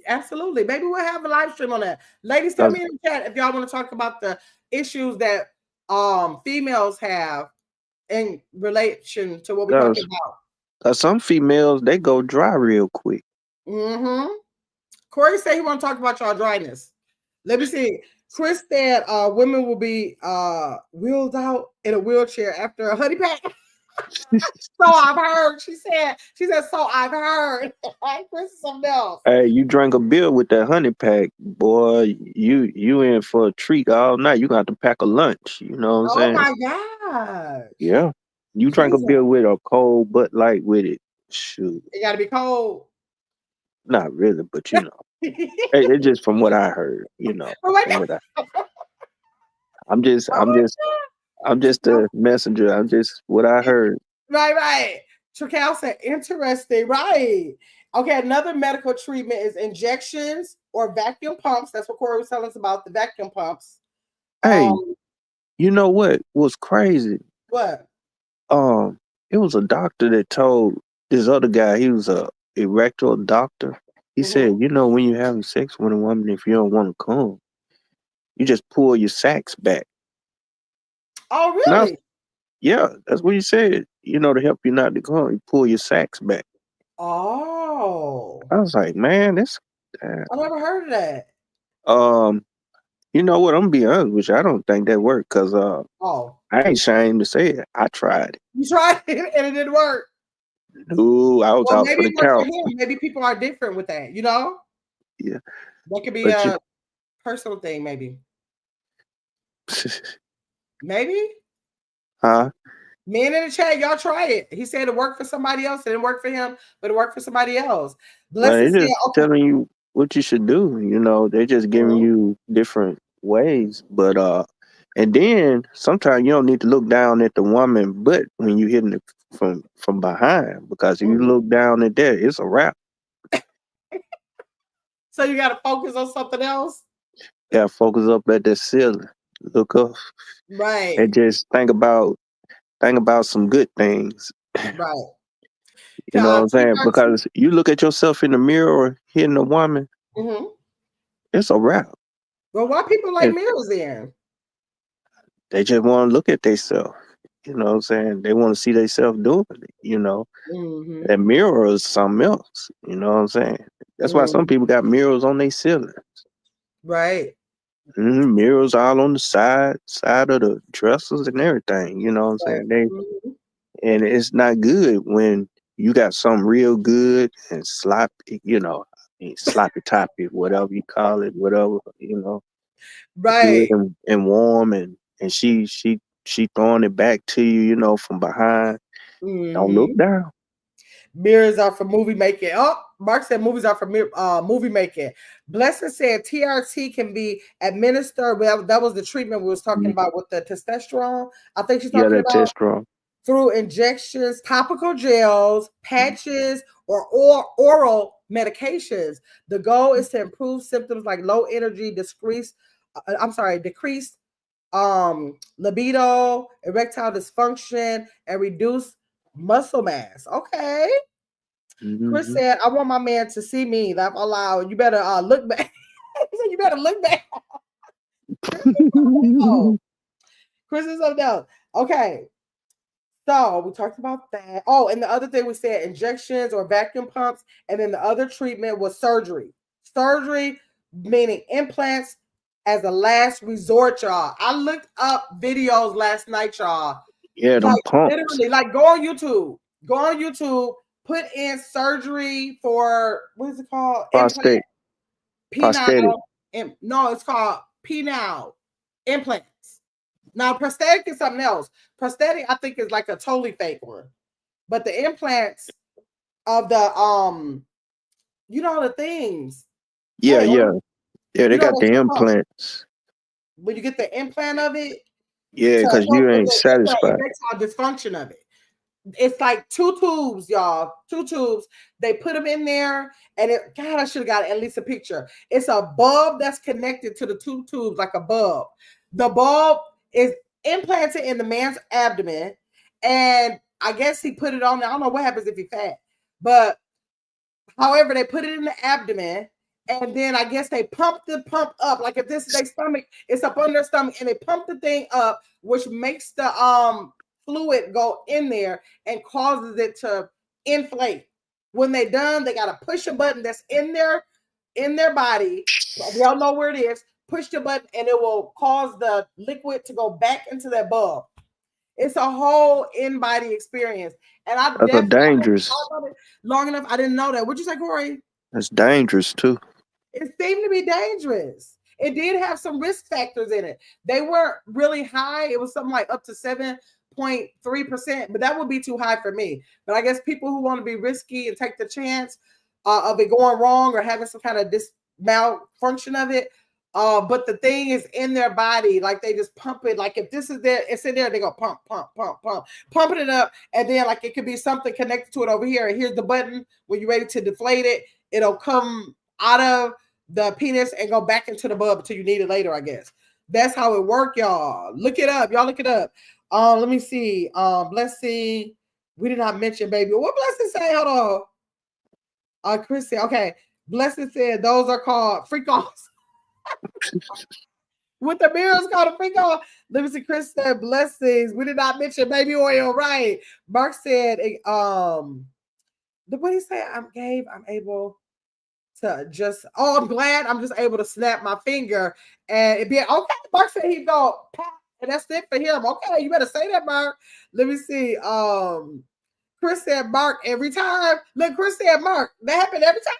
absolutely. Maybe we'll have a live stream on that. Ladies, tell Cause, me in the chat if y'all want to talk about the issues that females have in relation to what we're talking cause, about. 'cause some females they go dry real quick. Mm-hmm. Corey said he want to talk about y'all dryness. Let me see. Chris said women will be wheeled out in a wheelchair after a honey pack. So I've heard. She said, so I've heard. Chris is something else. Hey, you drank a beer with that honey pack, boy. You in for a treat all night. You got to pack a lunch. You know what I'm Oh saying? my gosh. Yeah. You drank a Chris, beer with a cold but light with it. Shoot, it gotta be cold. not really, but But it's just from what I heard. wait, From what I'm oh just, I'm just my a messenger. I'm just what I God. heard. Right. Trical said, interesting. Right. Okay, another medical treatment is injections or vacuum pumps. That's what Corey was telling us about, the vacuum pumps. Hey, Um, you know what was crazy? what? Um, it was a doctor that told this other guy, he was a erectile doctor. He said, Hmm. when you're having sex with a woman, if you don't want to come, you just pull your sacs back. Oh, And I was, really? yeah, that's what he said. To help you not to come, you pull your sacs back. Oh, I was like, man, this. Uh, I never heard of that. um, you know what? I'm gonna be honest with you. I don't think that worked because Oh, I ain't ashamed to say it. I tried it. you tried it and it didn't work. No, I was Well, out for maybe the it worked for count. him. Maybe people are different with that, you know? Yeah, That could be but you, a personal thing, maybe. Maybe? huh? Men in the chat, y'all try it. He said it worked for somebody else. It didn't work for him, but it worked for somebody else. Well, Blessing they said, just okay. telling you what you should do. They just giving Mhm, you different ways. But and then sometimes you don't need to look down at the woman, but when you hitting it from behind, because if you mhm. look down at that, it's a wrap. So you got to focus on something else? You gotta focus up at that ceiling, look up, Right, and just think about some good things. right. You know what I'm saying? 232. Because you look at yourself in the mirror hitting a woman, Mhm. it's a wrap. Well, why people like And mirrors then? they just want to look at themselves. You know what I'm saying? They want to see themselves doing it. Hmm. That mirror is something else. You know what I'm saying? That's why some Hmm. people got mirrors on their ceiling. Right. Mirrors all on the side of the dressers and everything. You know what I'm Right. saying? Mhm. And it's not good when you got something real good and sloppy, sloppy toppy, whatever you call it, whatever, good Right. and warm and she throwing it back to you, from behind. Don't look Hmm. down. Mirrors are for movie making. Oh, Mark said movies are for movie making. Blessing said TRT can be administered. Well, that was the treatment we was talking Mhm. about with the testosterone. I think she's Yeah, talking that about test strong. through injections, topical gels, patches, or oral medications. The goal is to improve symptoms like low energy, decreased libido, erectile dysfunction, and reduce muscle mass. Okay. Chris Hmm. said, I want my man to see me. That allowed. You better look back. He said, you better look back. Chris is something else. Chris is something else. Okay. So we talked about that. Oh, and the other thing we said injections or vacuum pumps. And then the other treatment was surgery. Surgery, meaning implants as a last resort, y'all. I looked up videos last night, y'all. Yeah, them Like pumps. literally, like go on YouTube. Go on YouTube, put in surgery for what is it called? Implant Prostate. Prosthetic. penile. No, it's called penile implants. Now, prosthetic is something else. Prosthetic, I think, is like a totally fake one. But the implants of the the things. Yeah, Hey, yeah. Yeah, you they know got what the I'm talking about. implants. When you get the implant of it Yeah, to because help you with ain't the satisfied. erectile dysfunction of it. It's like two tubes, y'all. Two tubes. They put them in there, and God, I should have got at least a picture. It's a bulb that's connected to the two tubes, like a bulb. The bulb is implanted in the man's abdomen, and I guess he put it on. I don't know what happens if he fat, but however, they put it in the abdomen, and then I guess they pump up. Like if this is their stomach, it's up on their stomach, and they pump the thing up, which makes the fluid go in there and causes it to inflate. When they're done, they gotta push a button that's in their body. We all know where it is. Push the button, and it will cause the liquid to go back into that bulb. It's a whole in-body experience. And I That's a definitely dangerous. thought about it long enough. I didn't know that. What'd you say, Corey? That's dangerous too. It seemed to be dangerous. It did have some risk factors in it. They weren't really high. It was something like up to 7.3%, but that would be too high for me. But I guess people who want to be risky and take the chance of it going wrong or having some kind of malfunction of it. But the thing is in their body, like they just pump it. Like if this is there, it's in there, they go pump, pump, pump, pump, pumping it up. And then like it could be something connected to it over here. And here's the button when you're ready to deflate it. It'll come out of the penis and go back into the bub until you need it later, I guess. That's how it work, y'all. Look it up. Y'all look it up. Let me see. Blessing. We did not mention baby. What Blessing say? Hold on. Chris said, okay. Blessing said those are called freak offs. With the mirrors called a freak off. Let me see. Chris said blessings. We did not mention baby oil, right? Mark said, what did he say? I'm Gabe. I'm able to just I'm glad I'm just able to snap my finger and it be okay. Mark said he go pop, and that's it for him. Okay, you better say that, Mark. Let me see. Chris said Mark every time. Look, Chris said Mark. That happened every time.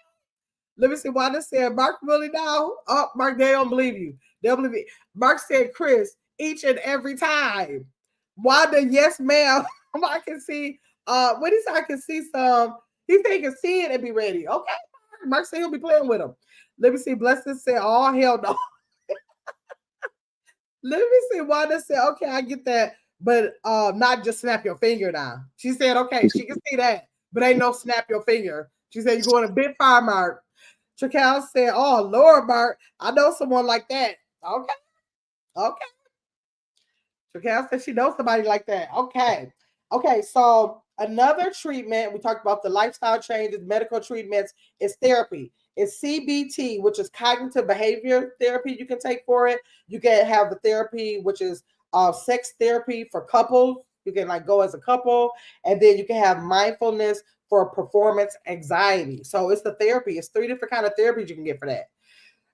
Let me see why this said Mark really now. Oh, Mark, they don't believe you. They don't believe it. Mark said Chris each and every time. Why the yes, ma'am? I can see what is I can see some. He said he can see it and be ready. Okay. Mark said he'll be playing with him. Let me see. Blessing said, oh, hell no. Let me see. Wanda said, okay, I get that. But not just snap your finger now. She said, okay, she can see that. But ain't no snap your finger. She said, you're going a bit far, Mark. Tracal said, oh, Lord, Mark, I know someone like that. Okay. Okay. Tracal said she knows somebody like that. Okay. Okay. So another treatment, we talked about the lifestyle changes, medical treatments, is therapy. It's CBT, which is cognitive behavior therapy you can take for it. You can have the therapy, which is sex therapy for couples. You can like go as a couple, and then you can have mindfulness for performance anxiety. So it's the therapy. It's 3 different kind of therapies you can get for that.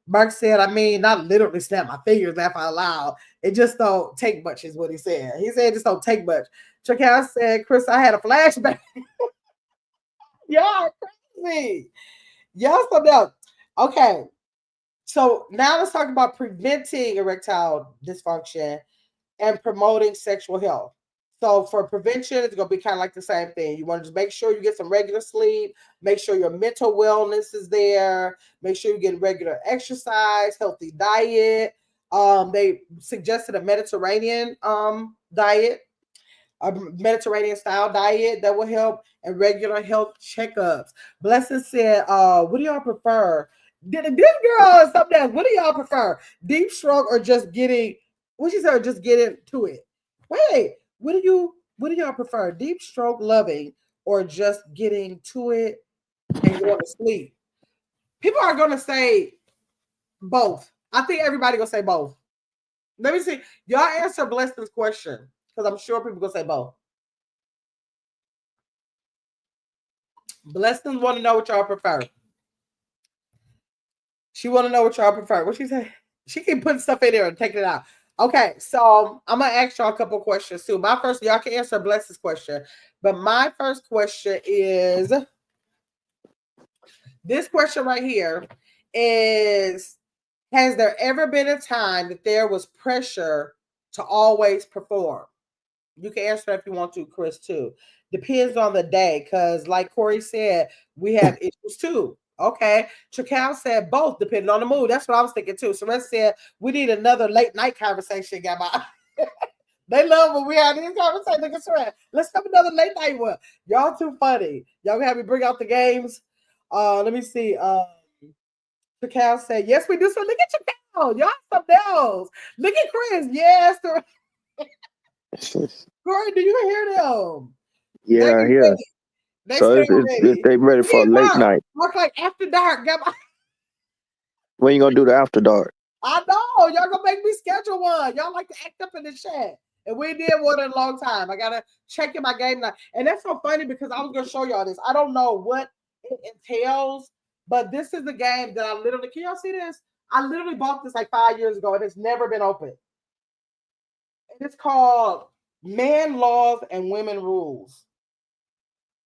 Mark said, I mean, not literally snap my fingers, laugh out loud. It just don't take much, is what he said. He said it just don't take much. Chacal said, Chris, I had a flashback. Y'all are crazy. Y'all something else. Okay. So now let's talk about preventing erectile dysfunction and promoting sexual health. So for prevention, it's going to be kind of like the same thing. You want to just make sure you get some regular sleep, make sure your mental wellness is there, make sure you get regular exercise, healthy diet. They suggested a Mediterranean diet, a Mediterranean style diet that will help, and regular health checkups. Blessing said, what do y'all prefer? This girl is something else. What do y'all prefer? Deep stroke or just getting, what she said, just getting to it? Wait, what do y'all prefer? Deep stroke loving or just getting to it and going to sleep? People are gonna say both. I think everybody gonna say both. Let me see. Y'all answer Blessing's question because I'm sure people gonna say both. Blessings want to know what y'all prefer. She want to know what y'all prefer. What she say? She keep putting stuff in there and taking it out. Okay, so I'm gonna ask y'all a couple questions too. My first, y'all can answer Bless's question, but my first question is this question right here is: has there ever been a time that there was pressure to always perform? You can answer that if you want to, Chris, too. Depends on the day, because like Corey said, we have issues too. Okay. Chacal said both, depending on the mood. That's what I was thinking too. Sorrel said we need another late night conversation, Gamma. They love when we have these conversations. Look at Sorrel. Let's have another late night one. Y'all too funny. Y'all gonna have me bring out the games. Let me see. Chacal said, yes, we do. So look at Chacal. Y'all something else. Look at Chris. Yes. Corey, do you hear them? They Yeah, be yeah. ready. They So stay it's ready. they ready Look for a at late Mark. night. Mark like after dark. When you gonna do the after dark? I know. Y'all gonna make me schedule one. Y'all like to act up in the chat. And we did one in a long time. I gotta check in my game now. And that's so funny because I was gonna show y'all this. I don't know what it entails, but this is the game that I literally, can y'all see this? I literally bought this like 5 years ago and it's never been opened. And it's called Man laws and women rules.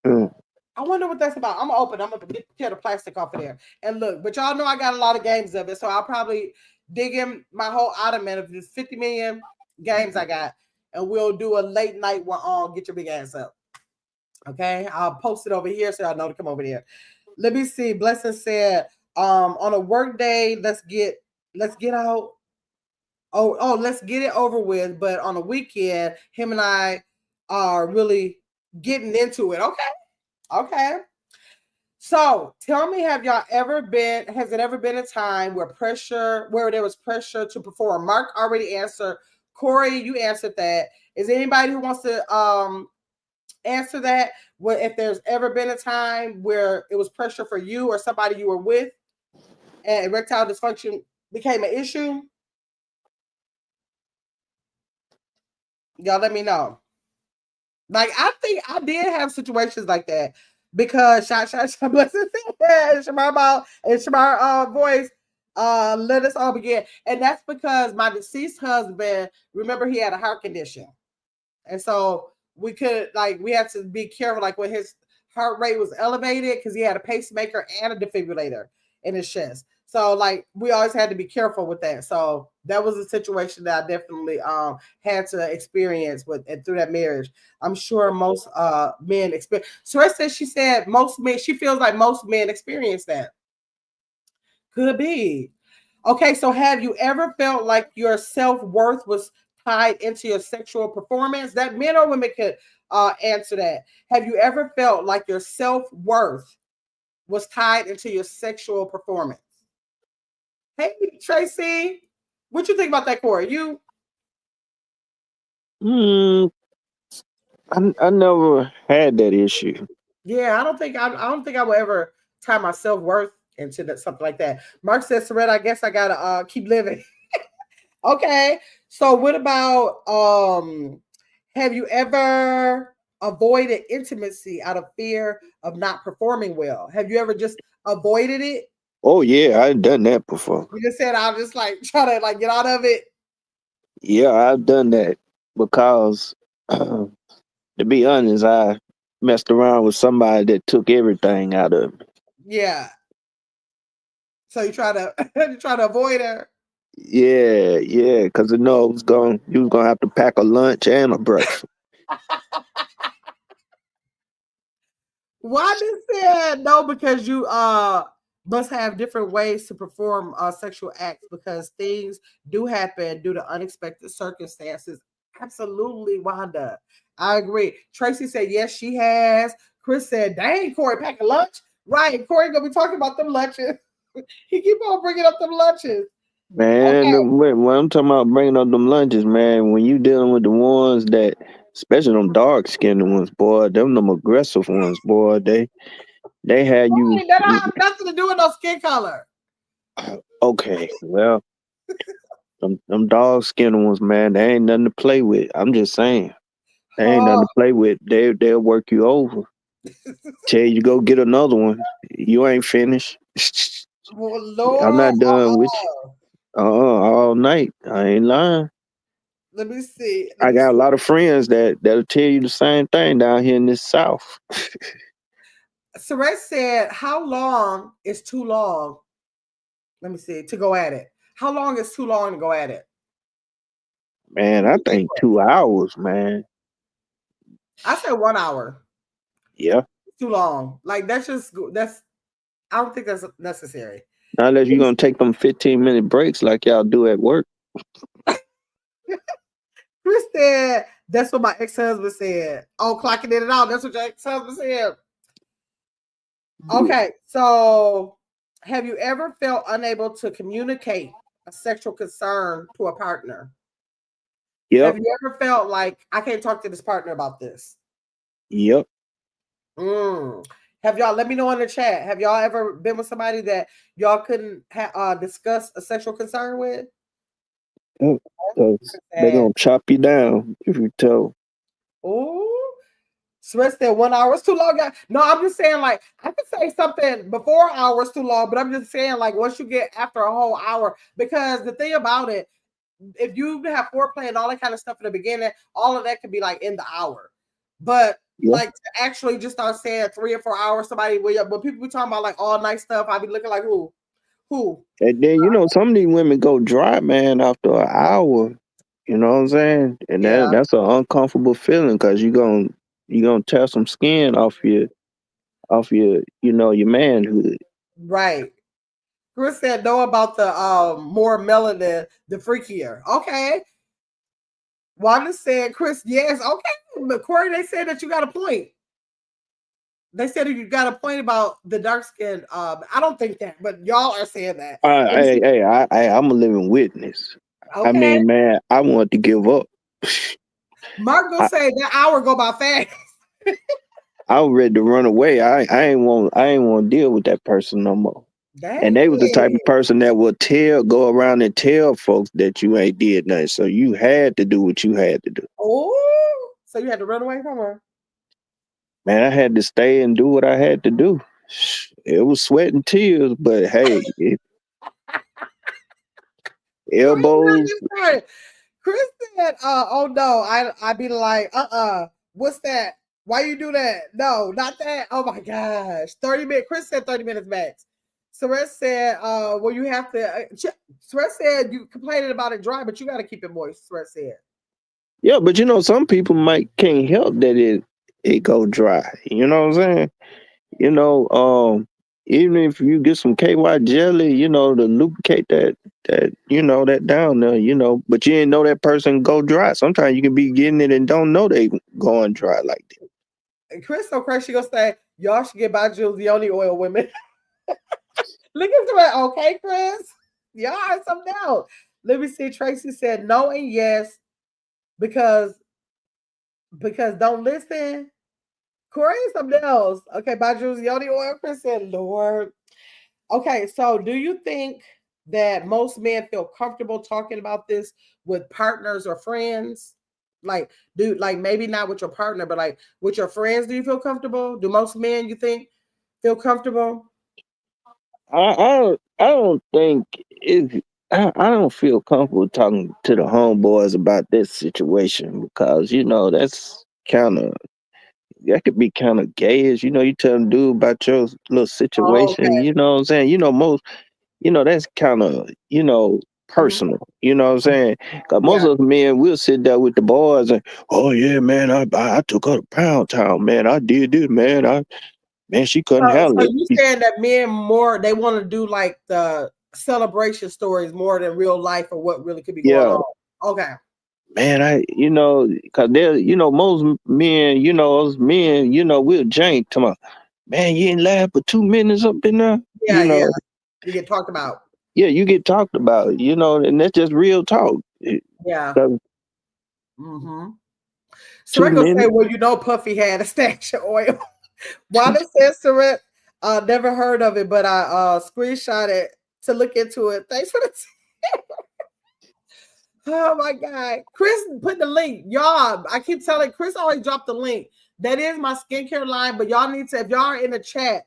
Mm. I wonder what that's about. I'm gonna open. I'm gonna tear the plastic off of there and look. But y'all know I got a lot of games of it, so I'll probably dig in my whole ottoman of just 50 million games I got, and we'll do a late night one on Get Your Big Ass Up. Okay, I'll post it over here so y'all know to come over here. Let me see. Blessing said, on a work day, let's get out. Let's get it over with. But on a weekend, him and I are really getting into it. Okay, okay. So tell me, has it ever been a time where there was pressure to perform? Mark already answered. Corey, you answered that. Is there anybody who wants to answer that? What if there's ever been a time where it was pressure for you or somebody you were with and erectile dysfunction became an issue? Y'all let me know. Like I think I did have situations like that because shot blessings and Shamar voice let us all begin. And that's because my deceased husband, remember he had a heart condition. And so we had to be careful like when his heart rate was elevated because he had a pacemaker and a defibrillator in his chest. So like we always had to be careful with that. So that was a situation that I definitely had to experience with and through that marriage. I'm sure most men experience. She said most men, she feels like most men experience that. Could be. Okay, so have you ever felt like your self-worth was tied into your sexual performance? That men or women could answer that. Have you ever felt like your self-worth was tied into your sexual performance? Hey, Tracy, what you think about that, Corey? You, Mm, I never had that issue. yeah, I don't think I will ever tie my self-worth into that something like that. Mark says, Soretta, I guess I gotta keep living. Okay. So what about have you ever avoided intimacy out of fear of not performing well? Have you ever just avoided it? Oh yeah, I've done that before. You just said I'll just like try to like get out of it. Yeah, I've done that because, to be honest, I messed around with somebody that took everything out of me. Yeah. So you try to you try to avoid her. Yeah, yeah, because I know you was gonna have to pack a lunch and a breakfast. Why they said no? Because you must have different ways to perform sexual acts because things do happen due to unexpected circumstances. Absolutely, Wanda. I agree. Tracy said yes, she has. Chris said, "Dang, Corey, pack a lunch." Right, Corey gonna be talking about them lunches. He keep on bringing up them lunches. Man, Okay. when I'm talking about bringing up them lunches, man, when you dealing with the ones that, especially them dark skinned ones, boy, them aggressive ones, boy, they had you. That don't have nothing to do with no skin color. Okay, well, them dog skinned ones, man, they ain't nothing to play with. I'm just saying, they ain't nothing Oh, to play with. They'll work you over. Tell you go get another one. You ain't finished. well, I'm Lord. not done with you. All night. I ain't lying. Let me see. Let I me got a see. lot of friends that'll tell you the same thing down here in this South. Suresh said, "How long is too long? Let me see to go at it. How long is too long to go at it? Man, What do I you think, think Chris? 2 hours, man. I said 1 hour. Yeah. Too long. Like that's. I don't think that's necessary. Not unless you're gonna take them 15-minute breaks like y'all do at work. Chris said that's what my ex husband said. Oh, clocking in and out. That's what your ex husband said. Okay, so have you ever felt unable to communicate a sexual concern to a partner? Have Yep. you ever felt like I can't talk to this partner about this? Yep. Mm. Have y'all let me know in the chat? Have y'all ever been with somebody that y'all couldn't discuss a sexual concern with? Yep. 'Cause they And gonna chop you down if you tell. oh, Sweat said 1 hour is too long. No, I'm just saying like I could say something before hours too long, but I'm just saying like once you get after a whole hour, because the thing about it, if you have foreplay and all that kind of stuff in the beginning, all of that could be like in the hour. But Yeah. like to actually just start saying 3 or 4 hours, somebody when people be talking about like all night stuff, I be looking like who? And then some of these women go dry, man, after an hour. You know what I'm saying? And Yeah, that's an uncomfortable feeling because you gonna tear some skin off your your manhood. right. Chris said know about the more melanin, the freakier. Okay. Wanda said, Chris, yes, okay. But Corey, they said that you got a point. They said you got a point about the dark skin. I don't think that, but y'all are saying that. Let me Hey, see. hey, I'm a living witness. I Okay. mean, man, I want to give up. Mark gonna I say that hour go by fast. I was ready to run away. I ain't want to deal with that person no more. And Dang. they was the type of person that would go around and tell folks that you ain't did nothing. So you had to do what you had to do. Oh, so you had to run away from her. Man, I had to stay and do what I had to do. It was sweat and tears, but hey, Chris, not elbows. get started. Chris said, oh no, I be like, what's that? Why you do that? No, not that. Oh my gosh. 30 minutes. Chris said 30 minutes max. Suresh said, well, you have to Suresh said you complaining about it dry, but you gotta keep it moist, Suresh said. Yeah, but some people might can't help that it go dry. You know what I'm saying? You know, even if you get some KY jelly, to lubricate that down there, but you didn't know that person go dry. Sometimes you can be getting it and don't know they going dry like that. And Chris so crazy, she gonna say, y'all should get by Giuliani oil women. Look into it, okay, Chris? Y'all are something else. Let me see. Tracy said no and yes because don't listen. Corey is something else. Okay, by Giuliani oil. Chris said, Lord. Okay, so do you think that most men feel comfortable talking about this with partners or friends? Like, maybe not with your partner, but like with your friends, do you feel comfortable? Do most men you think feel comfortable? I don't think if I don't feel comfortable talking to the homeboys about this situation because that's kind of that could be kind of gay as you tell them dude about your little Oh, situation. okay. You know what I'm saying? Most that's kind of Mhm. personal. You know what I'm saying? Cause most Yeah. of us men will sit there with the boys and oh yeah man I took her to Pound Town man I did this man she couldn't handle So it. you saying that men more they want to do like the celebration stories more than real life or what really could be going Yeah. on? Okay. Man, cause there, most men, us men, we'll jank to my man. You ain't laugh for 2 minutes up in there, Yeah, yeah. You get talked about. yeah, you get talked about, and that's just real talk. Yeah. 'Cause Mm-hmm. So I gonna say, 2 minutes, well, Puffy had a stash of oil. Wanda says Surrett, never heard of it, but I screenshot it to look into it. Thanks for the oh my god. Chris put the link. Y'all, I keep telling Chris always dropped the link. That is my skincare line, but y'all need to, if y'all are in the chat,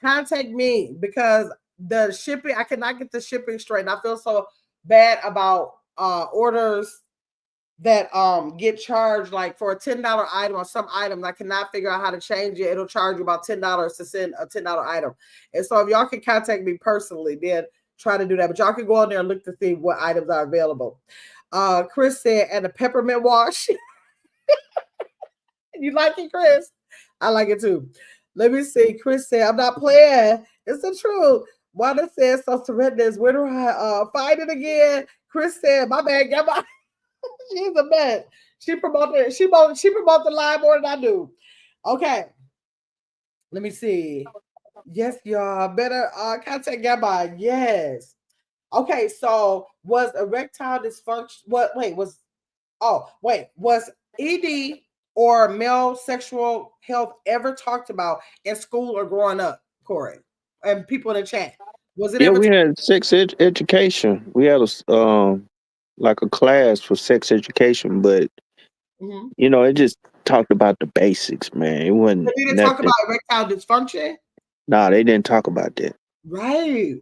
contact me because the shipping, I cannot get the shipping straight. And I feel so bad about orders that get charged like for a $10 item or some item. I cannot figure out how to change it. It'll charge you about $10 to send a $10 item. And so if y'all can contact me personally, then try to do that. But y'all can go on there and look to see what items are available. Chris said, and a peppermint wash. You like it, Chris? I like it too. Let me see. Chris said, I'm not playing. It's the truth. Wanda said, so surrenders. Where do I find it again? Chris said, my bad, get my she's a man. She promote the line more than I do. Okay. Let me see. Yes, y'all. Better contact Gabby. Yes. Okay, so was erectile dysfunction was ED or male sexual health ever talked about in school or growing up, Corey? And people in the chat. Was it yeah, ever we had sex education. We had like a class for sex education, but mm-hmm. it just talked about the basics, man. It wasn't Did they talk about nothing. erectile dysfunction? Nah, they didn't talk about that. Right.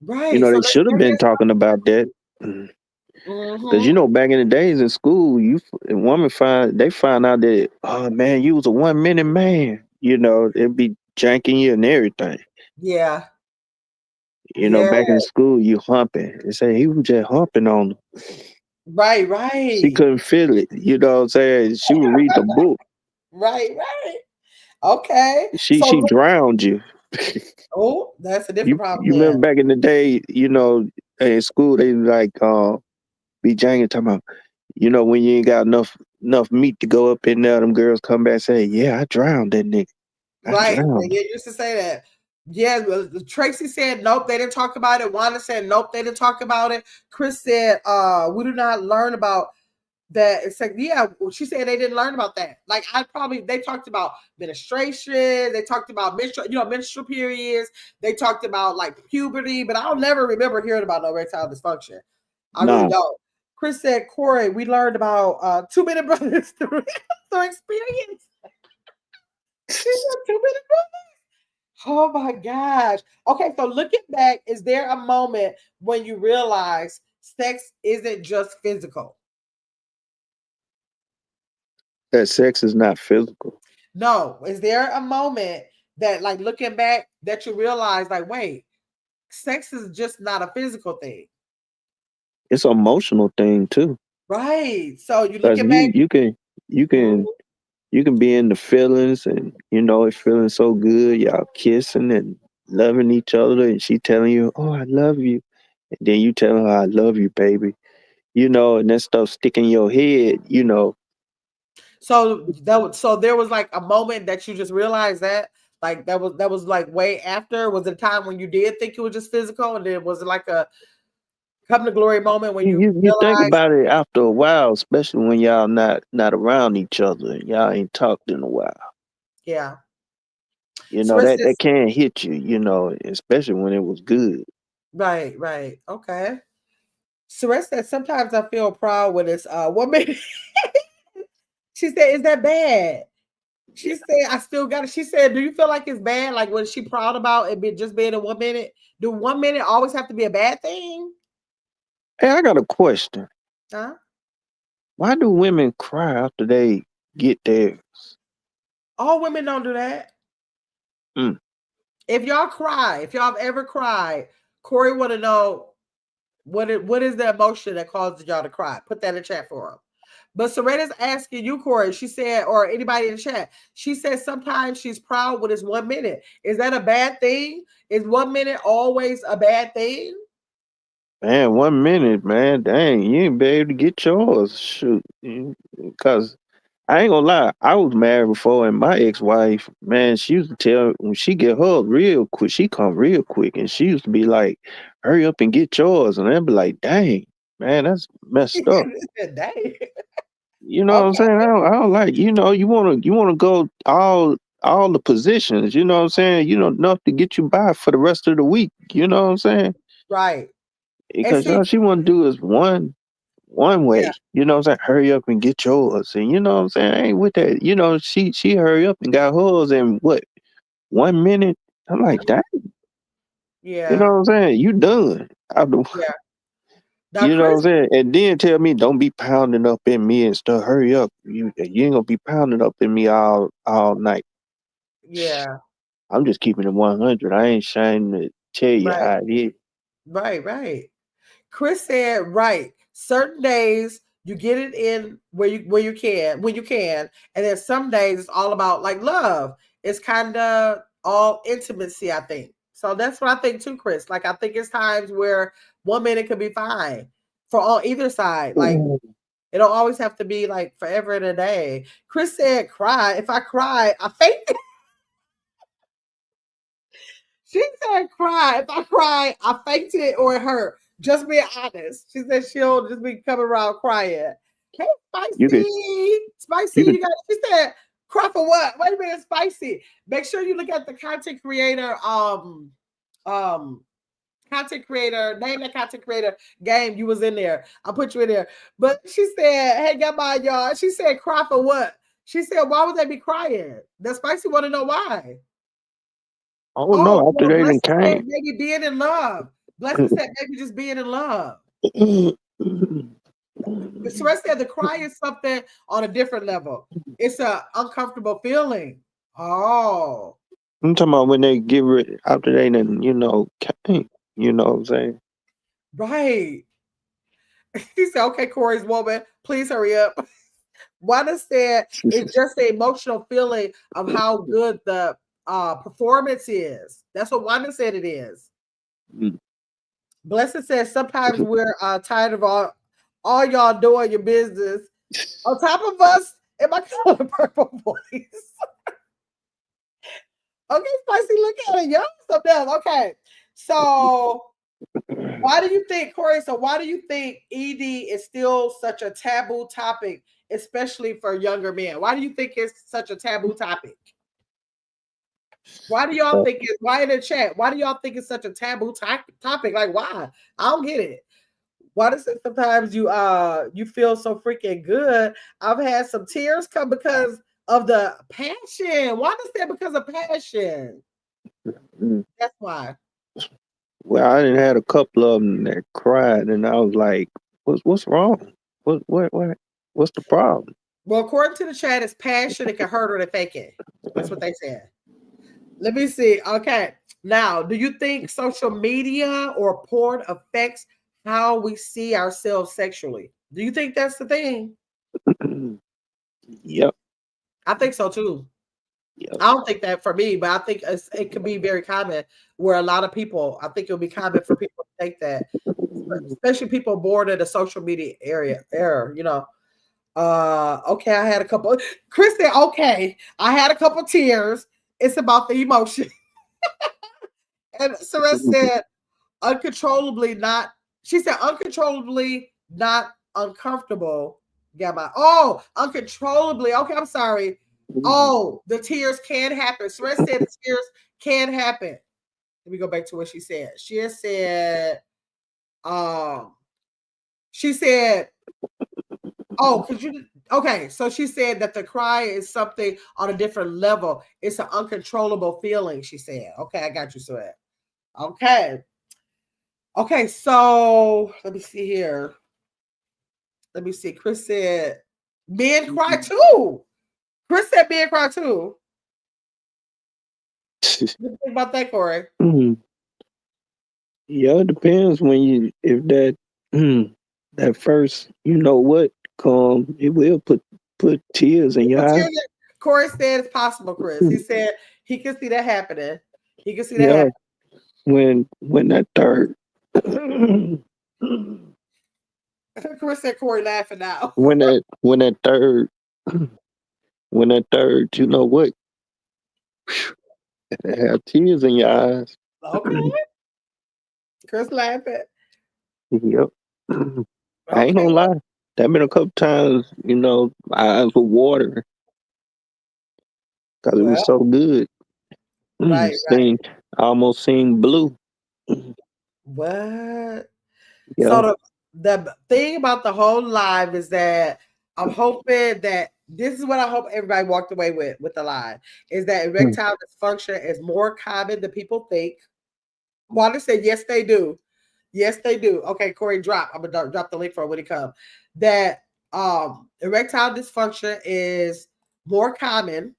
Right. So They that's should have very been talking about that. Because Mm-hmm. back in the days in school, a woman find out that, oh man, you was a 1 minute man. It'd be janking you and everything. Yeah. Yeah. Back in school, you humping. They say he was just humping on her. Right, She right. couldn't feel it. You know what I'm saying? She would read the book. Right, right. Okay. She drowned you. Oh, that's a different problem You then. remember back in the day, in school they like be janking talking about, when you ain't got enough meat to go up in there, them girls come back and say, yeah, I drowned that nigga. I Right. They drowned him. used to say that. Yeah, Tracy said nope, they didn't talk about it. Wanda said nope, they didn't talk about it. Chris said, we do not learn about that. It's like, yeah, she said they didn't learn about that. Like they talked about menstruation, they talked about menstrual periods, they talked about like puberty, but I'll never remember hearing about no erectile dysfunction. I really Nah. don't. Chris said, Corey, we learned about 2 minute brothers through experience. She said 2 minute brothers. Oh my gosh. Okay, so looking back, is there a moment when you realize sex isn't just physical? That sex is not physical. No. Is there a moment that, like, looking back, that you realize, like, wait, sex is just not a physical thing, It's an emotional thing too. right? So you Cause looking back. you can Mhm. you can be in the feelings and it's feeling so good, y'all kissing and loving each other and she telling you, oh, I love you. And then you tell her I love you, baby. And that stuff stick in your head. So there was like a moment that you just realized that, like, that was like way after. Was it a time when you did think it was just physical, and then was it like a come to glory moment when You, you you you think realized? about it after a while, especially when y'all not around each other and y'all ain't talked in a while. Yeah. That Sarissa, that can hit you, especially when it was good. right, right, okay. Sarissa said sometimes I feel proud when it's woman. She said, "Is that bad?" She said, "I still got it." She said, "Do you feel like it's bad? Like, was she proud about it just being in 1 minute? Do 1 minute always have to be a bad thing?" Hey, I got a question. Huh? Why do women cry after they get theirs? All women don't do that. Mm. If y'all cry, if y'all have ever cried, Corey want to know what is the emotion that causes y'all to cry. Put that in chat for him. But Serena's asking you, Corey. She said, or anybody in the chat, she said sometimes she's proud when it's 1 minute. Is that a bad thing? Is 1 minute always a bad thing? Man, 1 minute, man. Dang, you ain't be able to get yours. Shoot. Because I ain't gonna lie, I was married before, and my ex-wife, man, she used to tell when she get hers real quick, she come real quick, and she used to be like, "Hurry up and get yours," and I'd be like, "Dang, man, that's messed up." Dang. You know what I'm Okay. saying? I don't like, you wanna go all the positions. You know what I'm saying? Enough to get you by for the rest of the week. You know what I'm saying? Right. And Because see, all she want to do is one yeah, way. You know what I'm saying? Hurry up and get yours. And you know what I'm saying? I ain't with that. She hurry up and got hers in what, 1 minute? I'm like, dang, you know yeah, what I'm saying? You done. yeah. Now, You know what Chris, I'm saying? And then tell me don't be pounding up in me and stuff. Hurry up. You ain't gonna be pounding up in me all night. yeah, I'm just keeping it 100. I ain't trying to tell you right, how it is. right, right. Chris said, right. Certain days you get it in where you can when you can, and then some days it's all about like love. It's kind of all intimacy, I think. So that's what I think too, Chris. Like I think it's times where 1 minute could be fine for on either side. Like Ooh. it don't always have to be like forever and a day. Chris said, "Cry. If I cry, I faint." She said, "Cry. If I cry, I fainted or it hurt." Just being honest. She said she'll just be coming around crying. Hey, You could Spicy. Spicy, you could you got she said, cry for what? Wait a minute, Spicy. Make sure you look at the um content creator, name that content creator game. You was in there. I put you in there. But she said, hey, got my y'all. She said, cry for what? She said, why would they be crying? The Spicy want to know why. I don't Oh, know after well, they done Blessing said came. maybe being in love. Blessing said maybe just being in love. The rest said the cry is something on a different level. It's a uncomfortable feeling. Oh, I'm talking about when they get rid after they done, came. You know what I'm saying? right. He said, okay, Corey's woman, please hurry up. Wanda said it's just the emotional feeling of how good the performance is. That's what Wanda said it is. Mm. Blessed says sometimes we're tired of all y'all doing your business. On top of us, in my color purple voice. Okay, Spicy, look at it. Y'all something else. Okay. So why do you think, Corey? So why do you think ED is still such a taboo topic, especially for younger men? Why do you think it's such a taboo topic? Why do y'all think it's why in the chat? Why do y'all think it's such a taboo topic? Like why? I don't get it. Why does it sometimes you feel so freaking good? I've had some tears come because of the passion. Why does that because of passion? Mm. That's why. Well, I didn't had a couple of them that cried, and I was like, "What's wrong? What's the problem?" Well, according to the chat, it's passion. It can hurt or to fake it. That's what they said. Let me see. Okay. Now, do you think social media or porn affects how we see ourselves sexually? Do you think that's the thing? Yep, I think so too. yep. I don't think that for me, but I think it could be very common where a lot of people, I think it'll be common for people to think that, especially people born in the social media era. Okay, I had a couple. Chris said, okay, I had a couple tears. It's about the emotion. And Sarah said, uncontrollably not, she said, uncontrollably not uncomfortable. Gamma. Oh, uncontrollably. Okay, I'm sorry. Oh, the tears can happen. Sarah said the tears can happen. Let me go back to what she said. Um, she said, oh, could you okay, so she said that the cry is something on a different level. It's an uncontrollable feeling, she said. Okay, I got you, Sarah. Okay. Okay, so let me see here. Let me see. Chris said men cry too. Chris said men cry too. What do you think about that, Corey? Yeah, it depends when you if that that first come, it will put tears in your eye. Corey said it's possible, Chris. He said he can see that happening. He can see that Yeah, happening. when that third Chris said Corey laughing now. when that third when that third, have tears in your eyes. Okay. Chris laughing. Yep. I ain't Okay. gonna lie. That been a couple times, my eyes were watering because it was Well, so good. right, right. Seeing, I almost seen blue. What? Yeah. So the thing about the whole live is that I'm hoping that this is what I hope everybody walked away with the live is that erectile dysfunction is more common than people think. Wanda said, yes, they do. Yes, they do. Okay, Corey, drop. I'm gonna drop the link for it when it comes. That erectile dysfunction is more common.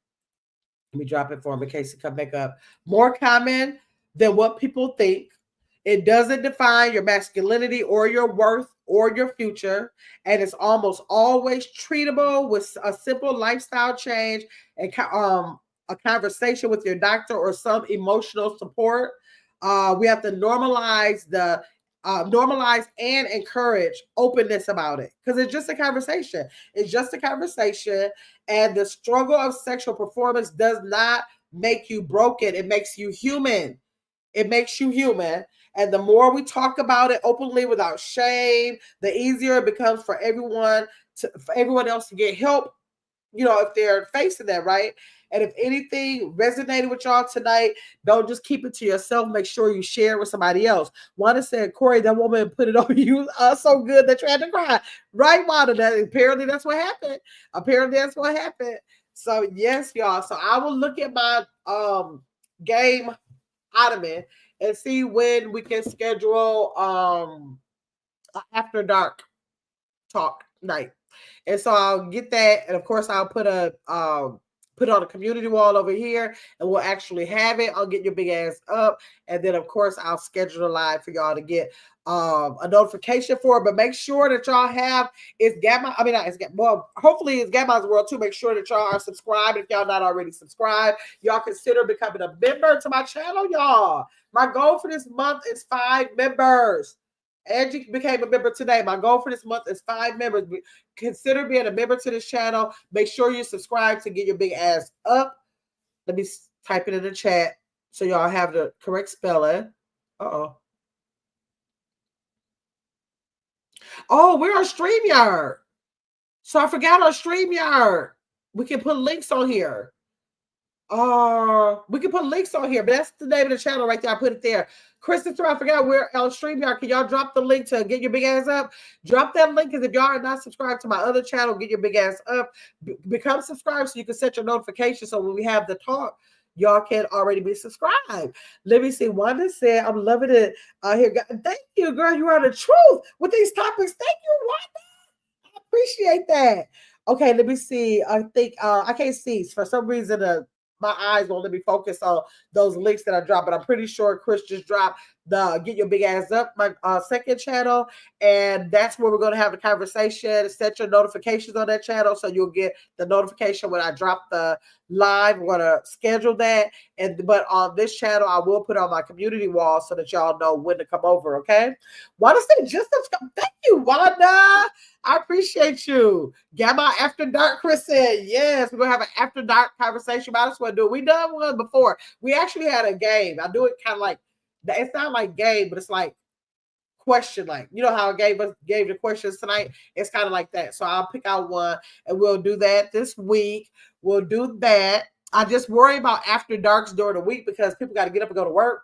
Let me drop it for him in case it come back up. More common than what people think. It doesn't define your masculinity or your worth or your future. And it's almost always treatable with a simple lifestyle change and a conversation with your doctor or some emotional support. We have to normalize and encourage openness about it because it's just a conversation. It's just a conversation. And the struggle of sexual performance does not make you broken, it makes you human. It makes you human. And the more we talk about it openly without shame, the easier it becomes for everyone else to get help, if they're facing that, right? And if anything resonated with y'all tonight, don't just keep it to yourself. Make sure you share it with somebody else. Wanda said, Corey, that woman put it on you so good that you had to cry. Right, Wanda? Apparently that's what happened. Apparently that's what happened. So yes, y'all. So I will look at my game ottoman and see when we can schedule after dark talk night. And so I'll get that, and of course I'll put on a community wall over here, and we'll actually have it. I'll get your big ass up, and then of course I'll schedule a live for y'all to get a notification for it. But make sure that y'all have it's Gamma. I mean, not it's well, hopefully it's Gamma's World too. Make sure that y'all are subscribed if y'all not already subscribed. Y'all consider becoming a member to my channel, y'all. My goal for this month is 5 members. Angie became a member today. My goal for this month is 5 members. Consider being a member to this channel. Make sure you subscribe to get your big ass up. Let me type it in the chat so y'all have the correct spelling. Uh-oh. Oh, we're on StreamYard. So I forgot our StreamYard. We can put links on here. We can put links on here, but that's the name of the channel right there. I put it there. Christopher, I forgot we're on StreamYard. Can y'all drop the link to get your big ass up? Drop that link, because if y'all are not subscribed to my other channel, get your big ass up. Become subscribed so you can set your notifications, so when we have the talk, y'all can already be subscribed. Let me see. Wanda said, I'm loving it here. Thank you, girl. You are the truth with these topics. Thank you, Wanda. I appreciate that. Okay, let me see. I think I can't see. For some reason, my eyes won't let me focus on those links that I dropped, but I'm pretty sure Chris just dropped the Get Your Big Ass Up, my second channel, and that's where we're going to have the conversation. Set your notifications on that channel so you'll get the notification when I drop the live. We're going to schedule that, but on this channel, I will put on my community wall so that y'all know when to come over, okay? Wanda said, just subscribe. Thank you, Wanda. I appreciate you. Gamma After Dark, Chris said, yes, we're going to have an After Dark conversation. Might as well do it. We done one before. We actually had a game. I do it kind of like, it's not like game, but it's like question, like, you know how I gave the questions tonight? It's kind of like that. So I'll pick out one, and we'll do that this week. We'll do that. I just worry about After Darks during the week because people got to get up and go to work.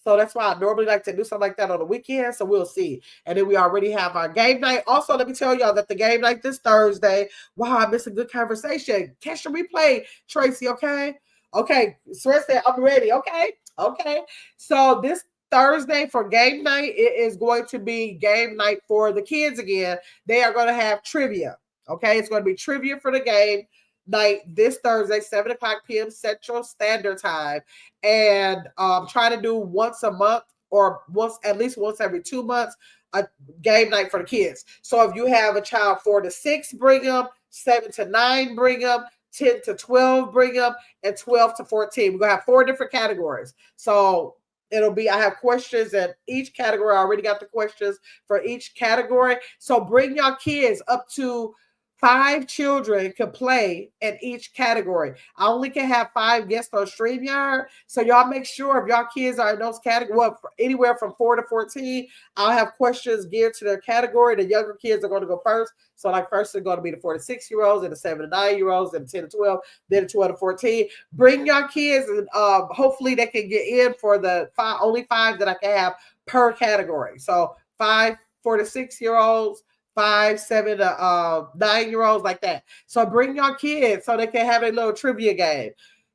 So that's why I normally like to do something like that on the weekend. So we'll see. And then we already have our game night. Also, let me tell y'all that the game night this Thursday. Wow, I missed a good conversation. Catch the replay, Tracy, okay? Okay, Swear said, I'm ready. Okay. So this Thursday for game night, it is going to be game night for the kids again. They are going to have trivia. Okay, it's going to be trivia for the game night this Thursday, 7 o'clock p.m. Central Standard Time. And try to do once a month or at least once every 2 months a game night for the kids. So if you have a child 4 to 6, bring them, 7 to 9, bring them, 10 to 12, bring them, and 12 to 14. We're going to have 4 different categories. So it'll be, I have questions at each category. I already got the questions for each category. So bring your kids up to 5 children can play in each category. I only can have 5 guests on StreamYard. So y'all make sure if y'all kids are in those categories, well, anywhere from 4 to 14, I'll have questions geared to their category. The younger kids are going to go first. So like first they're going to be the 4 to 6-year-olds and the 7 to 9-year-olds and the 10 to 12, then the 12 to 14. Bring your kids, and hopefully they can get in for the only 5 that I can have per category. So 5 4 to 6-year-olds, 5, 7 to 9-year-olds, like that. So bring your kids so they can have a little trivia game.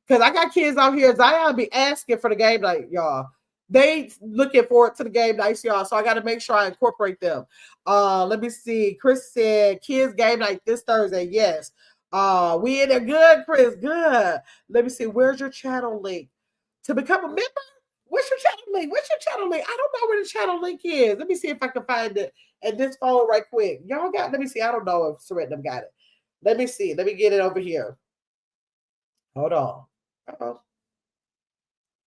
Because I got kids out here, Zion be asking for the game night, y'all. They looking forward to the game nights, y'all. So I got to make sure I incorporate them. Let me see. Chris said kids game night this Thursday. Yes. We in there good, Chris. Good. Let me see. Where's your channel link to become a member? What's your channel link? I don't know where the channel link is. Let me see if I can find it at this phone right quick. Y'all got, let me see. I don't know if Surrender got it. Let me see. Let me get it over here. Hold on. Uh-oh.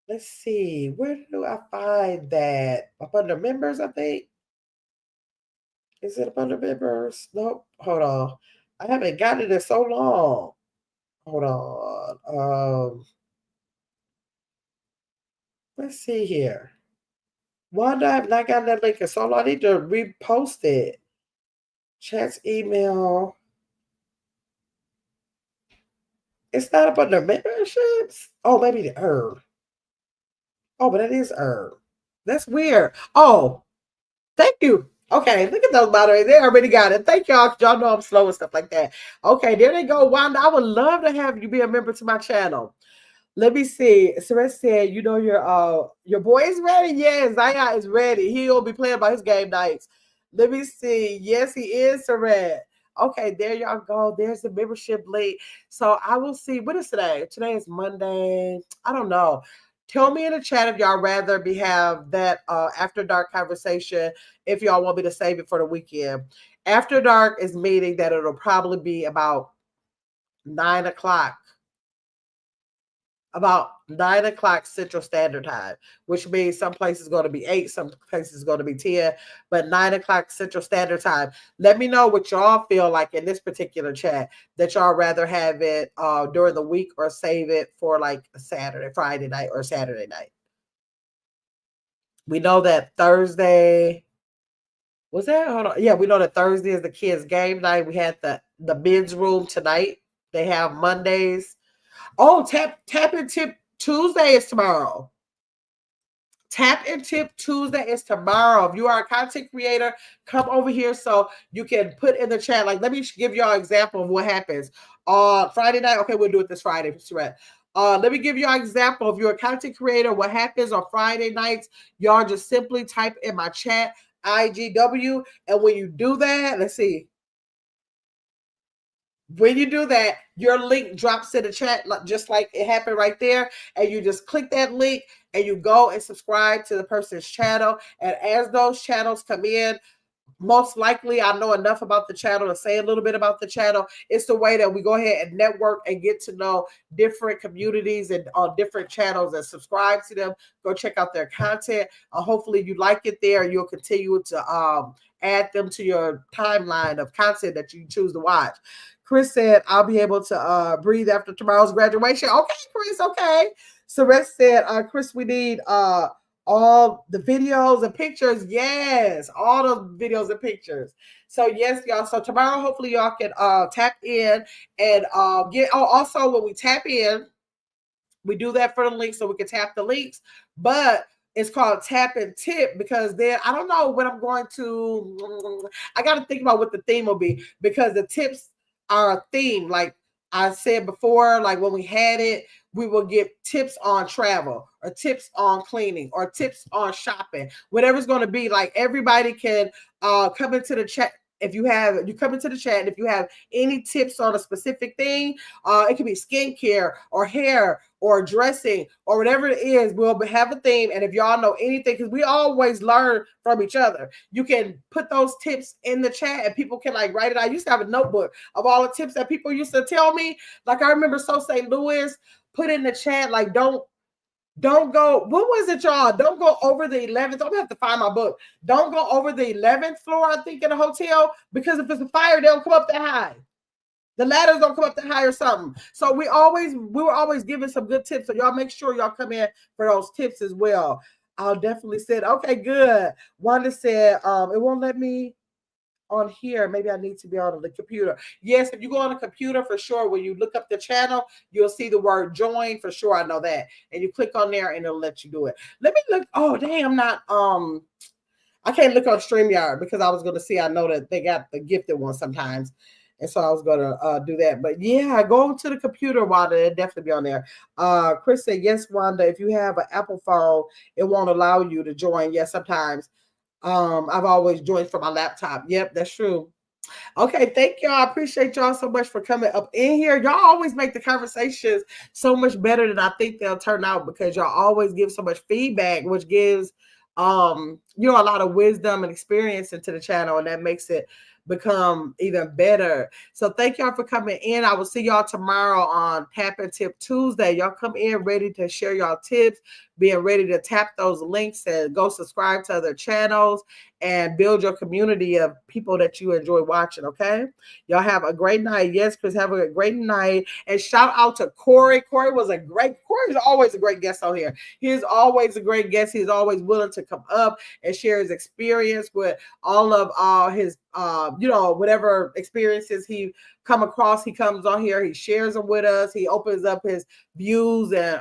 Let's see. Where do I find that? Up under members, I think. Is it up under members? Nope. Hold on. I haven't got it in so long. Hold on. Let's see here. Wanda, I've not gotten that link in so long. I need to repost it. Chat's email. It's not up under memberships. Oh, maybe the herb. Oh, but it is herb. That's weird. Oh, thank you. Okay, look at those moderators. They already got it. Thank y'all. Y'all know I'm slow and stuff like that. Okay, there they go. Wanda, I would love to have you be a member to my channel. Let me see. Suresh said, you know your boy is ready. Yes, Zaya is ready. He'll be playing by his game nights. Let me see. Yes, he is Saret. Okay, there y'all go. There's the membership link. So I will see. What is today? Today is Monday. I don't know. Tell me in the chat if y'all rather be have that after dark conversation. If y'all want me to save it for the weekend. After dark is meaning that it'll probably be $9 about 9 o'clock Central Standard Time, which means some places going to be 8, some places going to be 10, but 9 o'clock Central Standard Time. Let me know what y'all feel like in this particular chat, that y'all rather have it during the week or save it for like Saturday, Friday night, or Saturday night. We know that Thursday was that. Hold on. Yeah, we know that Thursday is the kids' game night. We had the men's room tonight. They have Mondays. Oh, tap and tip Tuesday is tomorrow. Tap and Tip Tuesday is tomorrow. If you are a content creator, come over here so you can put in the chat. Like, let me give y'all an example of what happens. Friday night, okay, we'll do it this Friday. Let me give y'all an example. If you're a content creator, what happens on Friday nights, y'all just simply type in my chat, IGW. And when you do that, let's see. When you do that, your link drops in the chat, just like it happened right there. And you just click that link and you go and subscribe to the person's channel. And as those channels come in, most likely I know enough about the channel to say a little bit about the channel. It's the way that we go ahead and network and get to know different communities and on different channels and subscribe to them. Go check out their content. Hopefully you like it there. You'll continue to add them to your timeline of content that you choose to watch. Chris said, I'll be able to breathe after tomorrow's graduation. Okay, Chris, okay. Saret said, Chris, we need all the videos and pictures. Yes, all the videos and pictures. So yes, y'all. So tomorrow, hopefully y'all can tap in and get. Oh, also when we tap in, we do that for the links so we can tap the links. But it's called tap and tip because then I don't know what I'm going to. I got to think about what the theme will be because the tips are a theme. Like I said before, like when we had it, we will give tips on travel or tips on cleaning or tips on shopping, whatever's going to be. Like everybody can come into the chat. If you come into the chat, and if you have any tips on a specific thing, it could be skincare or hair or dressing or whatever it is, we'll have a theme. And if y'all know anything, because we always learn from each other, you can put those tips in the chat and people can like write it out. I used to have a notebook of all the tips that people used to tell me. Like I remember So St. Louis put in the chat, like don't go. What was it, y'all? Don't go over the 11th. I'm gonna have to find my book. Don't go over the 11th floor, I think, in a hotel, because if it's a fire, they don't come up that high. The ladders don't come up that high or something. So we were always giving some good tips. So y'all make sure y'all come in for those tips as well. I'll definitely say, okay, good. Wanda said, it won't let me on here. Maybe I need to be on the computer. Yes, if you go on the computer, for sure, when you look up the channel, you'll see the word join. For sure, I know that. And you click on there and it'll let you do it. Let me look. Oh, dang, I'm not I can't look on StreamYard because I was going to see. I know that they got the gifted one sometimes. And so I was going to do that. But yeah, go to the computer, Wanda. It'll definitely be on there. Chris said, yes, Wanda, if you have an Apple phone, it won't allow you to join. Yes, sometimes. I've always joined from my laptop. Yep, that's true. Okay, thank y'all. I appreciate y'all so much for coming up in here. Y'all always make the conversations so much better than I think they'll turn out because y'all always give so much feedback, which gives a lot of wisdom and experience into the channel, and that makes it become even better. So thank y'all for coming in. I will see y'all tomorrow on Tap and Tip Tuesday. Y'all come in ready to share y'all tips, being ready to tap those links and go subscribe to other channels and build your community of people that you enjoy watching. Okay, y'all have a great night. Yes, Chris, have a great night. And shout out to Corey. Corey's always a great guest on here. He is always a great guest. He's always willing to come up and share his experience with all of his whatever experiences he come across. He comes on here, he shares them with us, he opens up his views and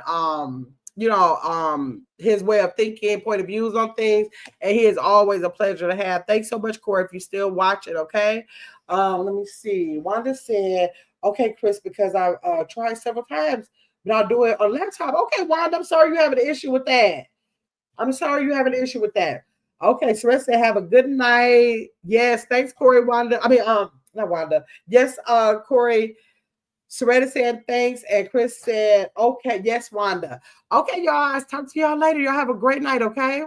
his way of thinking, point of views on things, and he is always a pleasure to have. Thanks so much, Corey, if you still watch it. Okay, let me see. Wanda said, okay, Chris, because I tried several times, but I'll do it on laptop. Okay, Wanda, I'm sorry you have an issue with that. I'm sorry you have an issue with that. Okay, Soretta said, have a good night. Yes, thanks, Corey Wanda. I mean, not Wanda. Yes, Corey. Soretta said thanks, and Chris said, okay, yes, Wanda. Okay, y'all. I'll talk to y'all later. Y'all have a great night, okay?